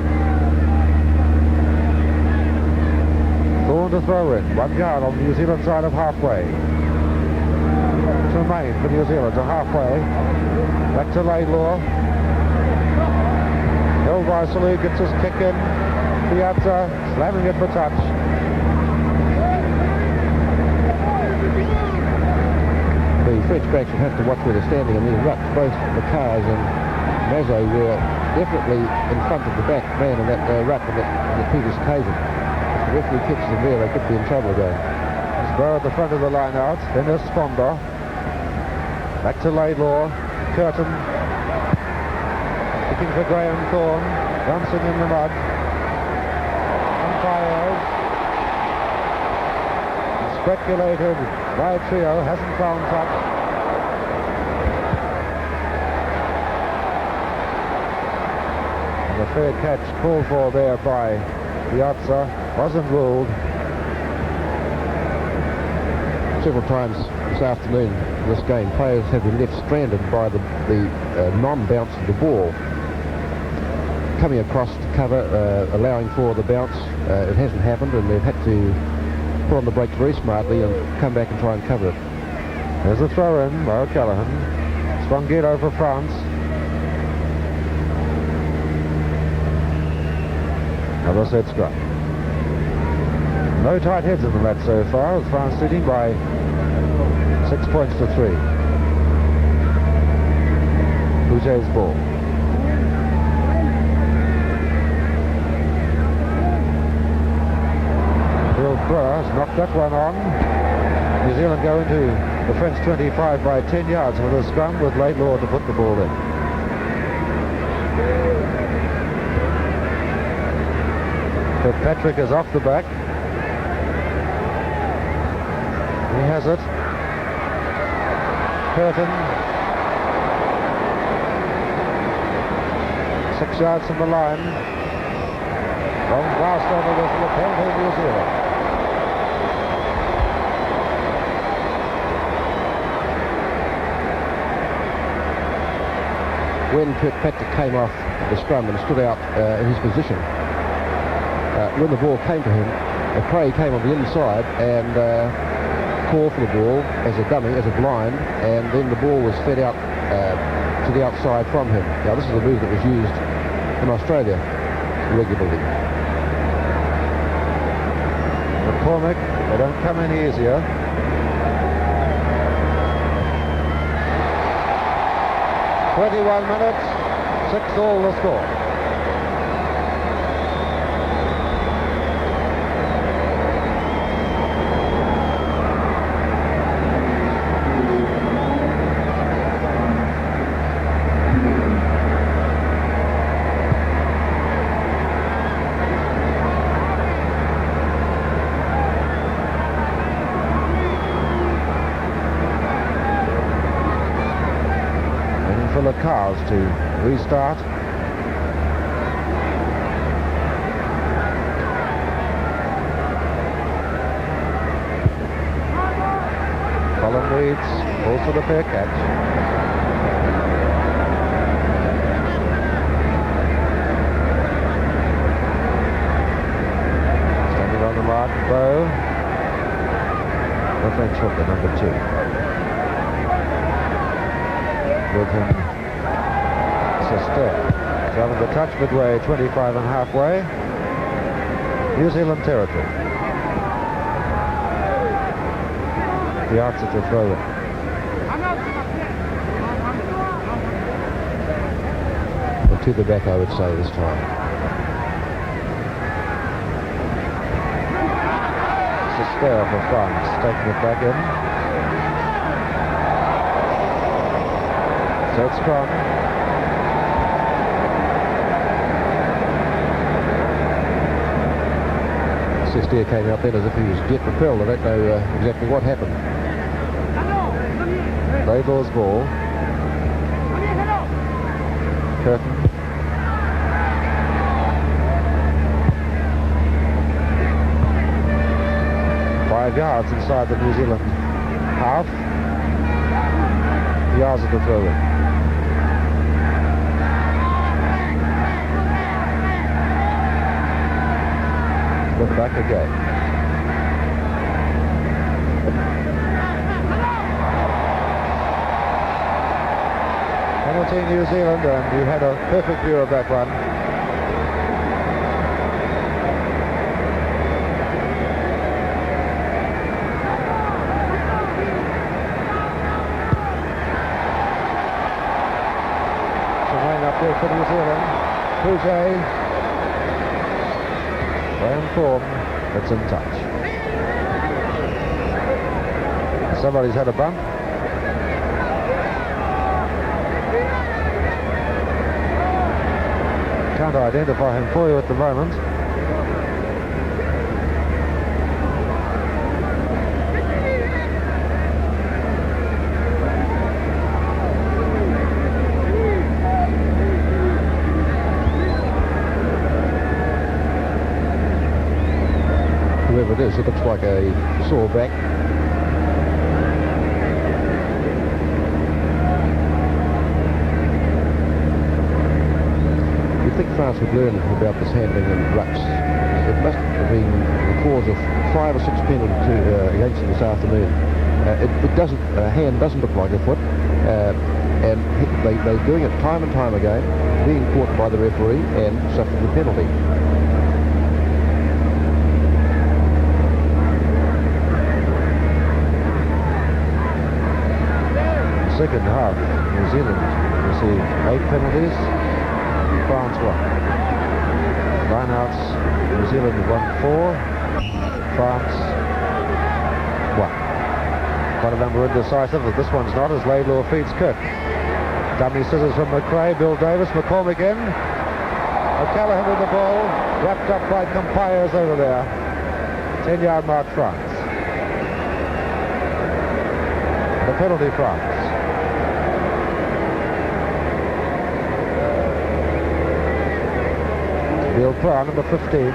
[SPEAKER 1] Thorne to throw in, 1 yard on the New Zealand side of halfway. Tremaine for New Zealand to halfway. Back to Laidlaw. Held by Salou, gets his kick in. Piazza slamming it for touch. The French backs will have to watch where they're standing in the ruck. Both Lacaze and Mazo were definitely in front of the back man in that ruck on the previous occasion. If the referee catches them there, they could be in trouble again. Sparrow at the front of the line out, then there's Sponder. Back to Laidlaw, Curtin. Kicking for Graham Thorne, dancing in the mud. Umpires. Speculated by trio, hasn't found touch. And the fair catch called for there by Piazza wasn't ruled.
[SPEAKER 2] Several times this afternoon in this game, players have been left stranded by the non-bounce of the ball. Coming across to cover, allowing for the bounce, it hasn't happened, and they've had to put on the brakes very smartly and come back and try and cover it.
[SPEAKER 1] There's a throw in by O'Callaghan. Spanghero for France. Another set scrum. No tight heads in the match so far, with France leading by 6 points to 3. Bouget's ball. Bill Brewer has knocked that one on. New Zealand go into the French 25 by 10 yards with a scrum with Laidlaw to put the ball in. Kirkpatrick is off the back. He has it. Curtin. 6 yards from the line. Long blast on the whistle, a penalty New Zealand.
[SPEAKER 2] When Kirkpatrick came off the scrum and stood out in his position, when the ball came to him, Cray came on the inside and called for the ball as a dummy, as a blind, and then the ball was fed out to the outside from him. Now this is a move that was used in Australia regularly.
[SPEAKER 1] McCormick, they don't come any easier. "21 minutes, 6-all the score." For the cars to restart. Colin Reeds pulls for the fair catch. Standing on the mark, Bow. The French hooker, number 2. With him, Sister. Having the touch midway, 25 and halfway. New Zealand territory. The answer to throw in.
[SPEAKER 2] Well, to the back, I would say, this time.
[SPEAKER 1] Sister for France, taking it back in. So it's scrum.
[SPEAKER 2] Sister came out then as if he was jet propelled. I don't know exactly what happened.
[SPEAKER 1] Laidlaw's ball. Curtin. Five yards inside the New Zealand half. Yards of the throw in. Look back again. Penalty New Zealand, and you had a perfect view of that one. Up there for New Zealand. Bouget. Graham Form, it's in touch. Somebody's had a bump. Can't identify him for you at the moment.
[SPEAKER 2] as it looks like a sore back. You'd think France would learn about this handling in rucks. It must have been the cause of 5 or 6 penalties against them this afternoon. It doesn't, a hand doesn't look like a foot, and they're doing it time and time again, being caught by the referee and suffering the penalty.
[SPEAKER 1] Second half, New Zealand received 8 penalties, France 1. Lineouts, New Zealand won 4, France 1. Quite a number indecisive, but this one's not, as Laidlaw feeds Kirk. Dummy scissors from McRae, Bill Davis, McCormick in. O'Callaghan with the ball, wrapped up by Compires over there. 10-yard mark France. The penalty France. Bill Prawn, number 15,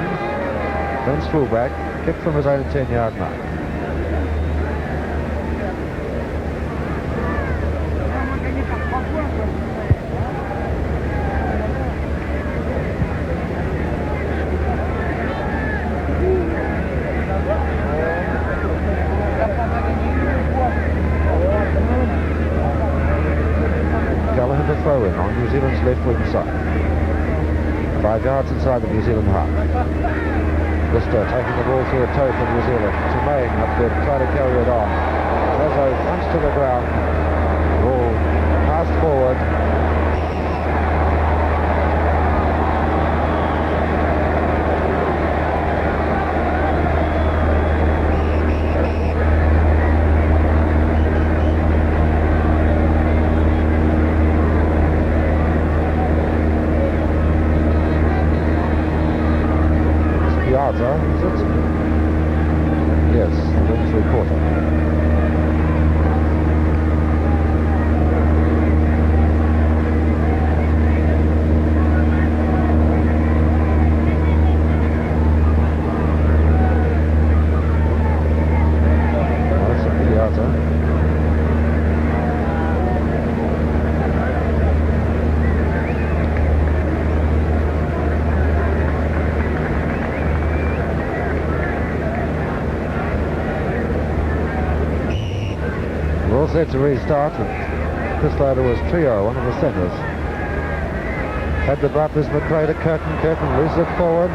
[SPEAKER 1] Vince fullback, kick from his own 10-yard mark. Callahan to throw in on New Zealand's left wing side. 5 yards inside the New Zealand half. Lister taking the ball through a toe from New Zealand. Tremaine up there to try to carry it on. Rezo punched to the ground. Ball passed forward. Is it? Yes, the three-quarter. That's a Piazza. All set to restart, and this loader was Trio, one of the centres. Had the butt, is McRae to Curtin. Curtin loses it forward.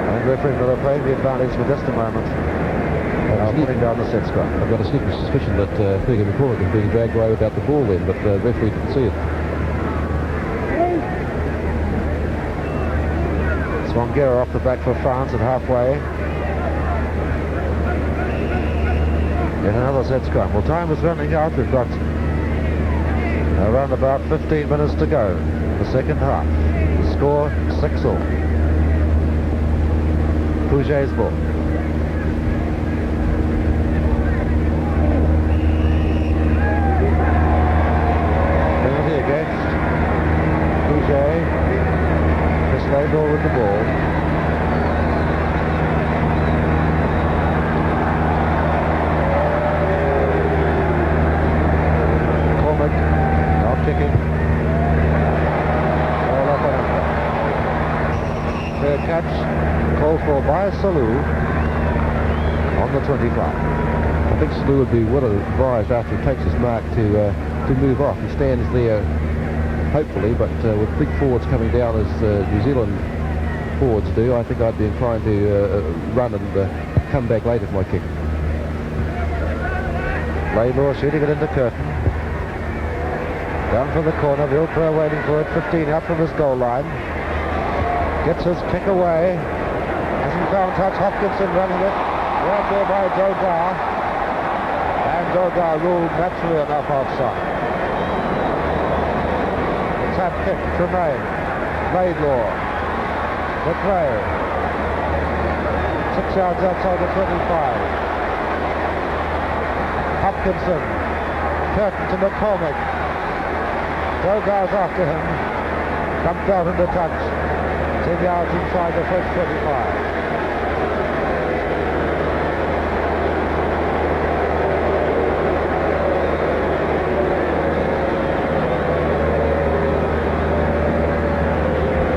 [SPEAKER 1] And referee Miller playing the advantage for just a moment. Now putting down the set scrum.
[SPEAKER 2] I've got a sneaking suspicion that McCormick was being dragged away without the ball then, but the referee didn't see it.
[SPEAKER 1] Spanghero off the back for France at halfway. Yet another set scrum. Well, time is running out. We've got around about 15 minutes to go in the second half. The score 6-all. Pouget's ball. Penalty against Pouget. Chris Laidlaw with the ball. Kicking. All up and under. Fair catch called for by Salou on the 25.
[SPEAKER 2] I think Salou would be well advised after he takes his mark to move off. He stands there hopefully, but with big forwards coming down as New Zealand forwards do, I think I'd be inclined to run and come back later for my kick.
[SPEAKER 1] Laidlaw shooting it into Curtin. Down from the corner, Vilpra waiting for it, 15 out from his goal line. Gets his kick away. Hasn't found touch, Hopkinson running it. Right there by Dogar. And Dogar ruled naturally enough offside. The tap kick, Tremaine. Laidlaw. McRae. 6 yards outside the 25. Hopkinson. Curtin to McCormick. Dogar's after him. Dumped out into touch. 10 yards inside the French 25.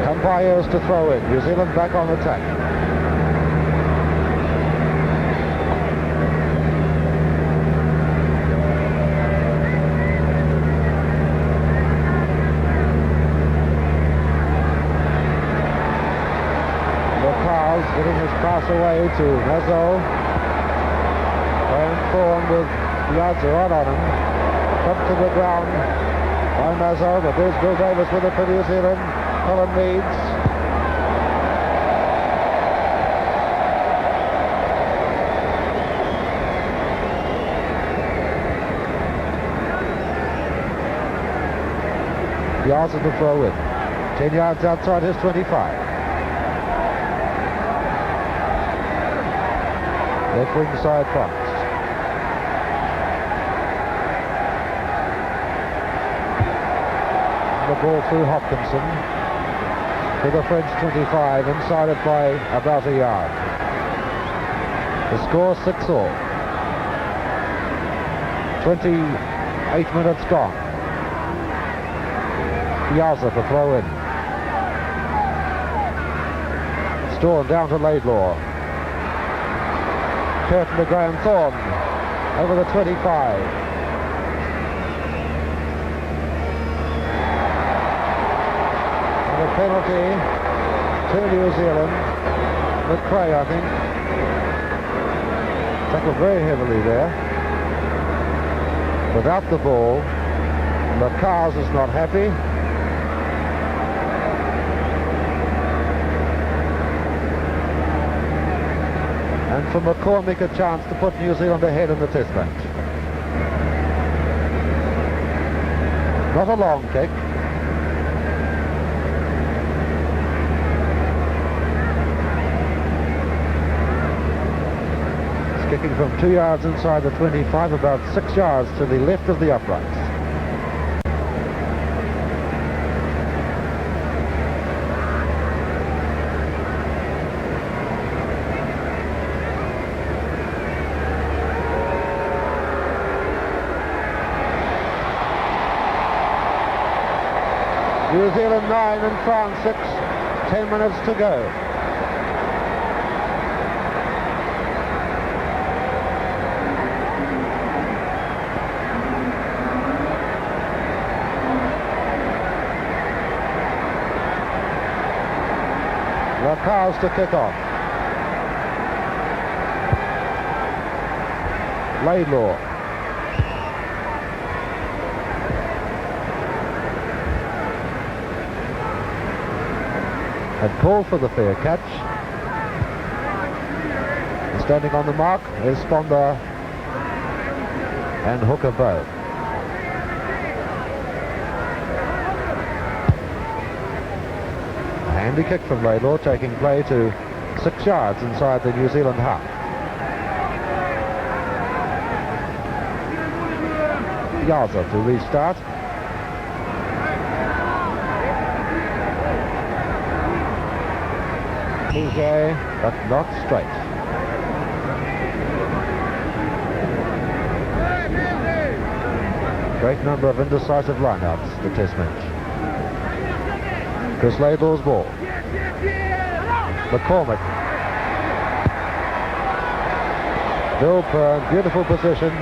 [SPEAKER 1] Umpires to throw in. New Zealand back on attack. Getting his pass away to Mazzo. And Thorne with yards right on him. Up to the ground by Mazzo, but there's Bill Davis with it for New Zealand. Colin Meads. Yards of the throw in. 10 yards outside his 25. Left wing side France. The ball through Hopkinson to the French 25, inside it by about a yard. The score 6-all. 28 minutes gone. Piazza to throw in. Storm down to Laidlaw. Curtin to Graham Thorne over the 25. And a penalty to New Zealand. McCray, I think. Tackled very heavily there. Without the ball. McCars is not happy. And for McCormick a chance to put New Zealand ahead in the test match. Not a long kick. It's kicking from 2 yards inside the 25, about 6 yards to the left of the uprights. New Zealand 9 and France 6, 10 minutes to go. Lacars to kick off. Laidlaw. And call for the fair catch. And standing on the mark is Sponda and Hooker Bow. A handy kick from Laidlaw, taking play to 6 yards inside the New Zealand half. Piazza to restart. Bouget, but not straight. Great number of indecisive lineouts, the test match. Chris Laidlaw's ball. McCormick. Bill Pern, beautiful position.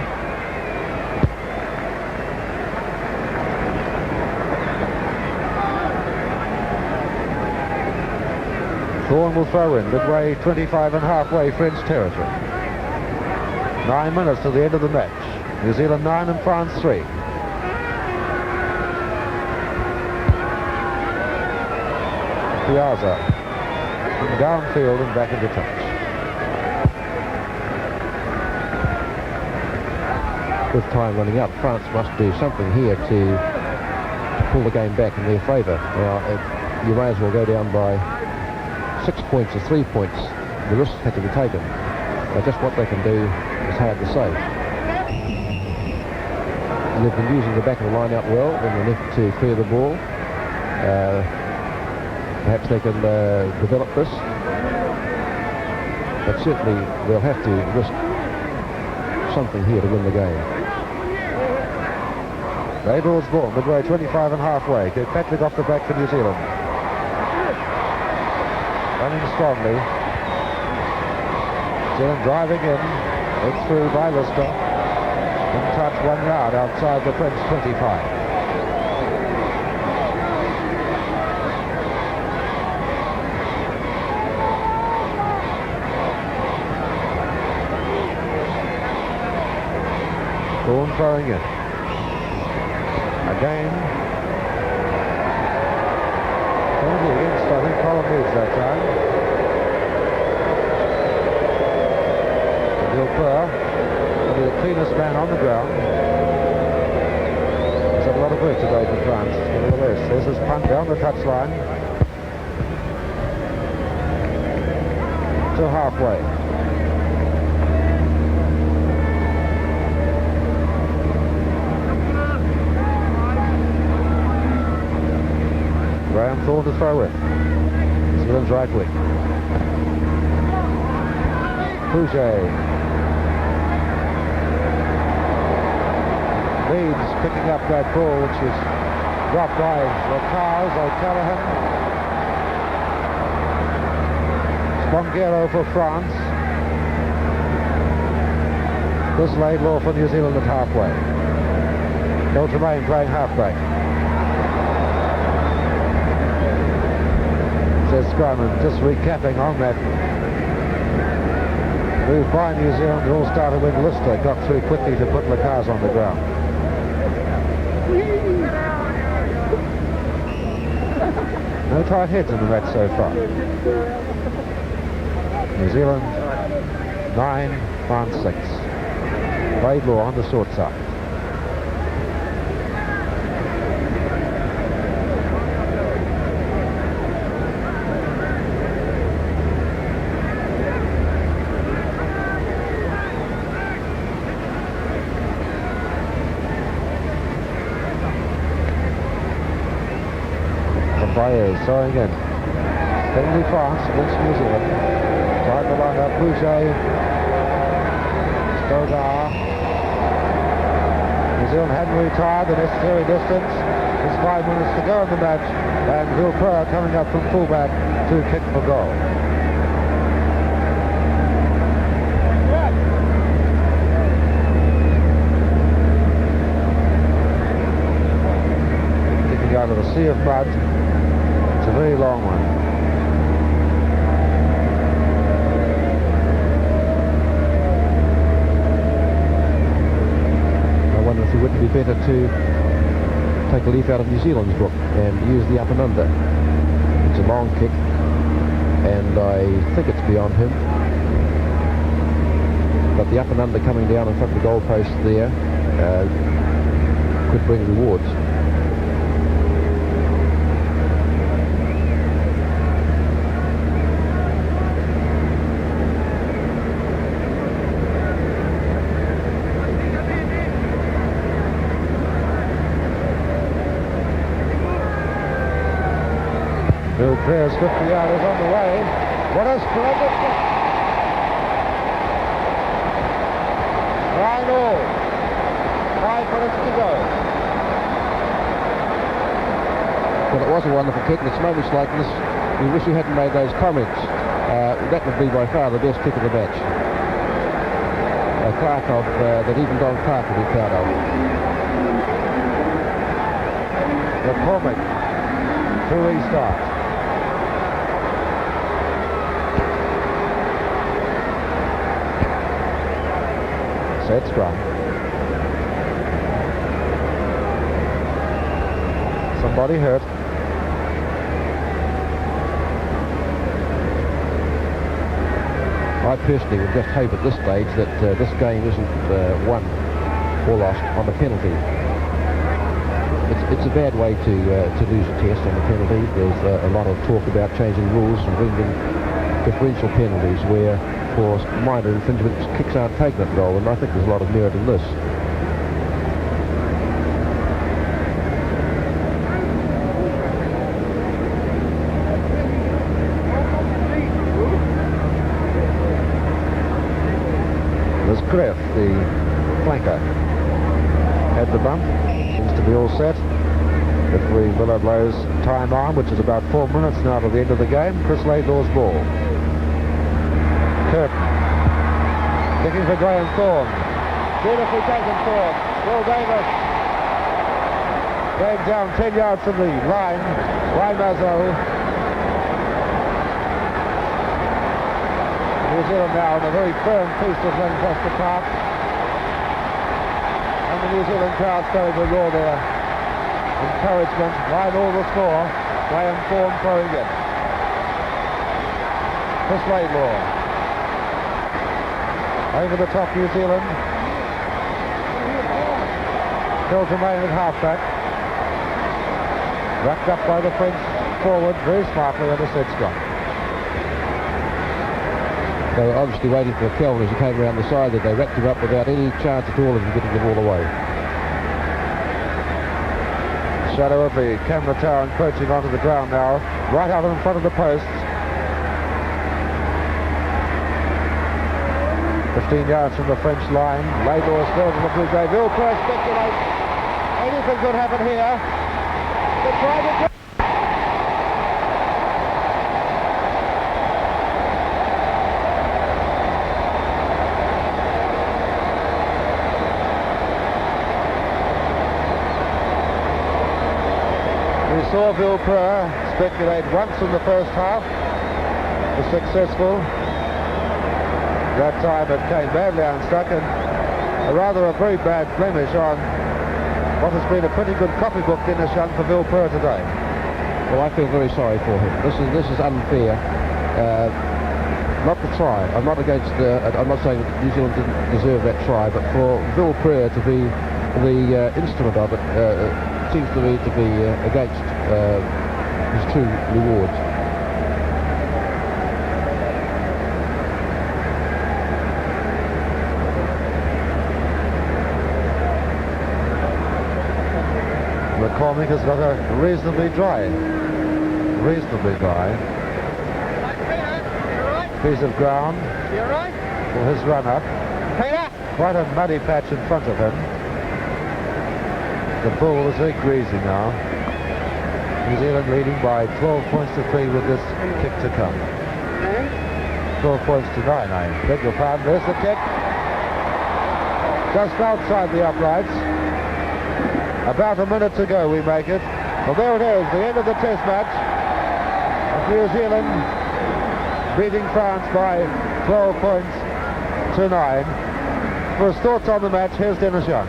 [SPEAKER 1] Thorne will throw in midway, 25 and halfway French territory. 9 minutes to the end of the match. New Zealand 9 and France 3. Piazza from downfield and back into touch.
[SPEAKER 2] With time running up, France must do something here to pull the game back in their favour. Now, you may as well go down by 6 points or 3 points. The risks had to be taken. But just what they can do is hard to say. They've been using the back of the line out well in an effort to clear the ball. Perhaps they can develop this. But certainly they'll have to risk something here to win the game.
[SPEAKER 1] Laidlaw's ball, midway 25 and halfway. Kirkpatrick off the back for New Zealand. Running strongly. New Zealand driving in. It's through by Lister. In touch 1 yard outside the French 25. Dawn throwing in. Again. Penalty against, I think, All Meads that time. Walter, the cleanest man on the ground. He's had a lot of work today for France. Nevertheless, there's his punt down the touchline to halfway. Graham Thorne to throw in. New Zealand's right wing. Fouché. Meads picking up that ball, which was dropped by Lacars, O'Callaghan. Spanghero for France. This Laidlaw for New Zealand at halfway. Tremaine playing halfback. Says Scrum, and just recapping on that move by New Zealand, it all started when Lister got through quickly to put Lacars on the ground. No tight heads in the match so far. New Zealand 9, France 6. Laidlaw on the short side. Baez throwing in. Penalty France against New Zealand. Trying to line up Fouché. Stogar. New Zealand hadn't retired the necessary distance. There's 5 minutes to go in the match. And Vilpur coming up from fullback to kick for goal. Kicking out of the sea of mud. It's a very long one. I wonder if it wouldn't be better to take a leaf out of New Zealand's book and use the up and under. It's a long kick, and I think it's beyond him. But the up and under coming down in front of the goalpost there could bring rewards. Vilpur's 50-yarders on the way. What a splendid kick! 9-all. 5 minutes to go.
[SPEAKER 2] Well, it was a wonderful kick, and it's moments like this we wish we hadn't made those comments. That would be by far the best kick of the match. That even Don Clark would be proud of.
[SPEAKER 1] McCormick to restart. Set scrum. Somebody hurt.
[SPEAKER 2] I personally would just hope at this stage that this game isn't won or lost on a penalty. It's a bad way to lose a test on a penalty. There's a lot of talk about changing rules and bringing differential penalties where for minor infringements kicks aren't taken at goal, and I think there's a lot of merit in this.
[SPEAKER 1] as Greff, the flanker, had the bump. Seems to be all set. Referee Miller blows time on, which is about 4 minutes now to the end of the game. Chris Laidlaw's ball. Curtin. Kicking for Graham Thorne. Beautifully taken Thorne. Will Davis. Going down 10 yards from the line by Mazo. New Zealand now in a very firm piece of Lancaster Park. And the New Zealand crowd starting to roar their encouragement. 9-all the score. Graham Thorne throwing in. Chris Laidlaw. Over the top, New Zealand. Still to remain at halfback. Wrapped up by the French forward very smartly under Sedgecott.
[SPEAKER 2] They were obviously waiting for Kelvin as he came around the side. That they wrapped him up without any chance at all of getting the ball away.
[SPEAKER 1] Shadow of the camera tower encroaching onto the ground now, right out in front of the posts. 15 yards from the French line. Laidlaw still to the blue grey. Vilpur speculates. Anything could happen here. They try to... We saw Vilpur speculate once in the first half. Was successful. That time it came badly unstuck, and a very bad blemish on what has been a pretty good copybook finish on for Vilpur today.
[SPEAKER 2] Well, I feel very sorry for him. This is unfair. Not the try. I'm not against I'm not saying that New Zealand didn't deserve that try, but for Vilpur to be the instrument of it seems to me to be against his true rewards.
[SPEAKER 1] McCormick has got a reasonably dry piece of ground for his run up. Quite a muddy patch in front of him. The ball is very greasy now. New Zealand leading by 12 points to 3 with this kick to come. 12 points to 9, I beg your pardon. There's the kick. Just outside the uprights. About a minute to go we make it. Well, there it is, the end of the test match. New Zealand beating France by 12 points to 9. For his thoughts on the match, here's Dennis Young.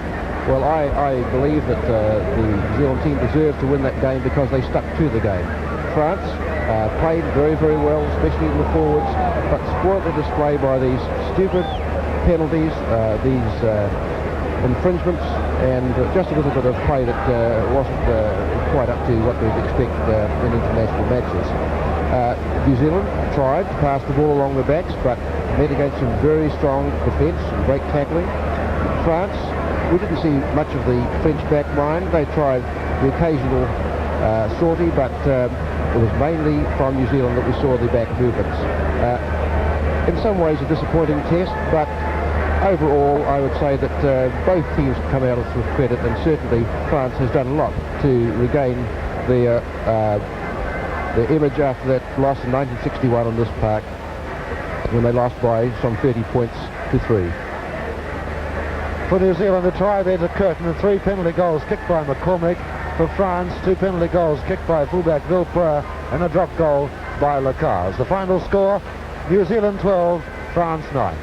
[SPEAKER 2] Well, I believe that the New Zealand team deserved to win that game because they stuck to the game. France played very, very well, especially in the forwards, but spoiled the display by these stupid penalties, these infringements, and just a little bit of play that wasn't quite up to what we'd expect in international matches. New Zealand tried to pass the ball along the backs, but met against some very strong defence and great tackling. France, we didn't see much of the French back line. They tried the occasional sortie, but it was mainly from New Zealand that we saw the back movements. In some ways a disappointing test, but overall, I would say that both teams come out with credit, and certainly France has done a lot to regain their image after that loss in 1961 on this park, when they lost by some 30 points to 3.
[SPEAKER 1] For New Zealand, a try there to Curtin, and 3 penalty goals kicked by McCormick. For France, 2 penalty goals kicked by fullback Vilpur and a drop goal by Lacaze. The final score, New Zealand 12, France 9.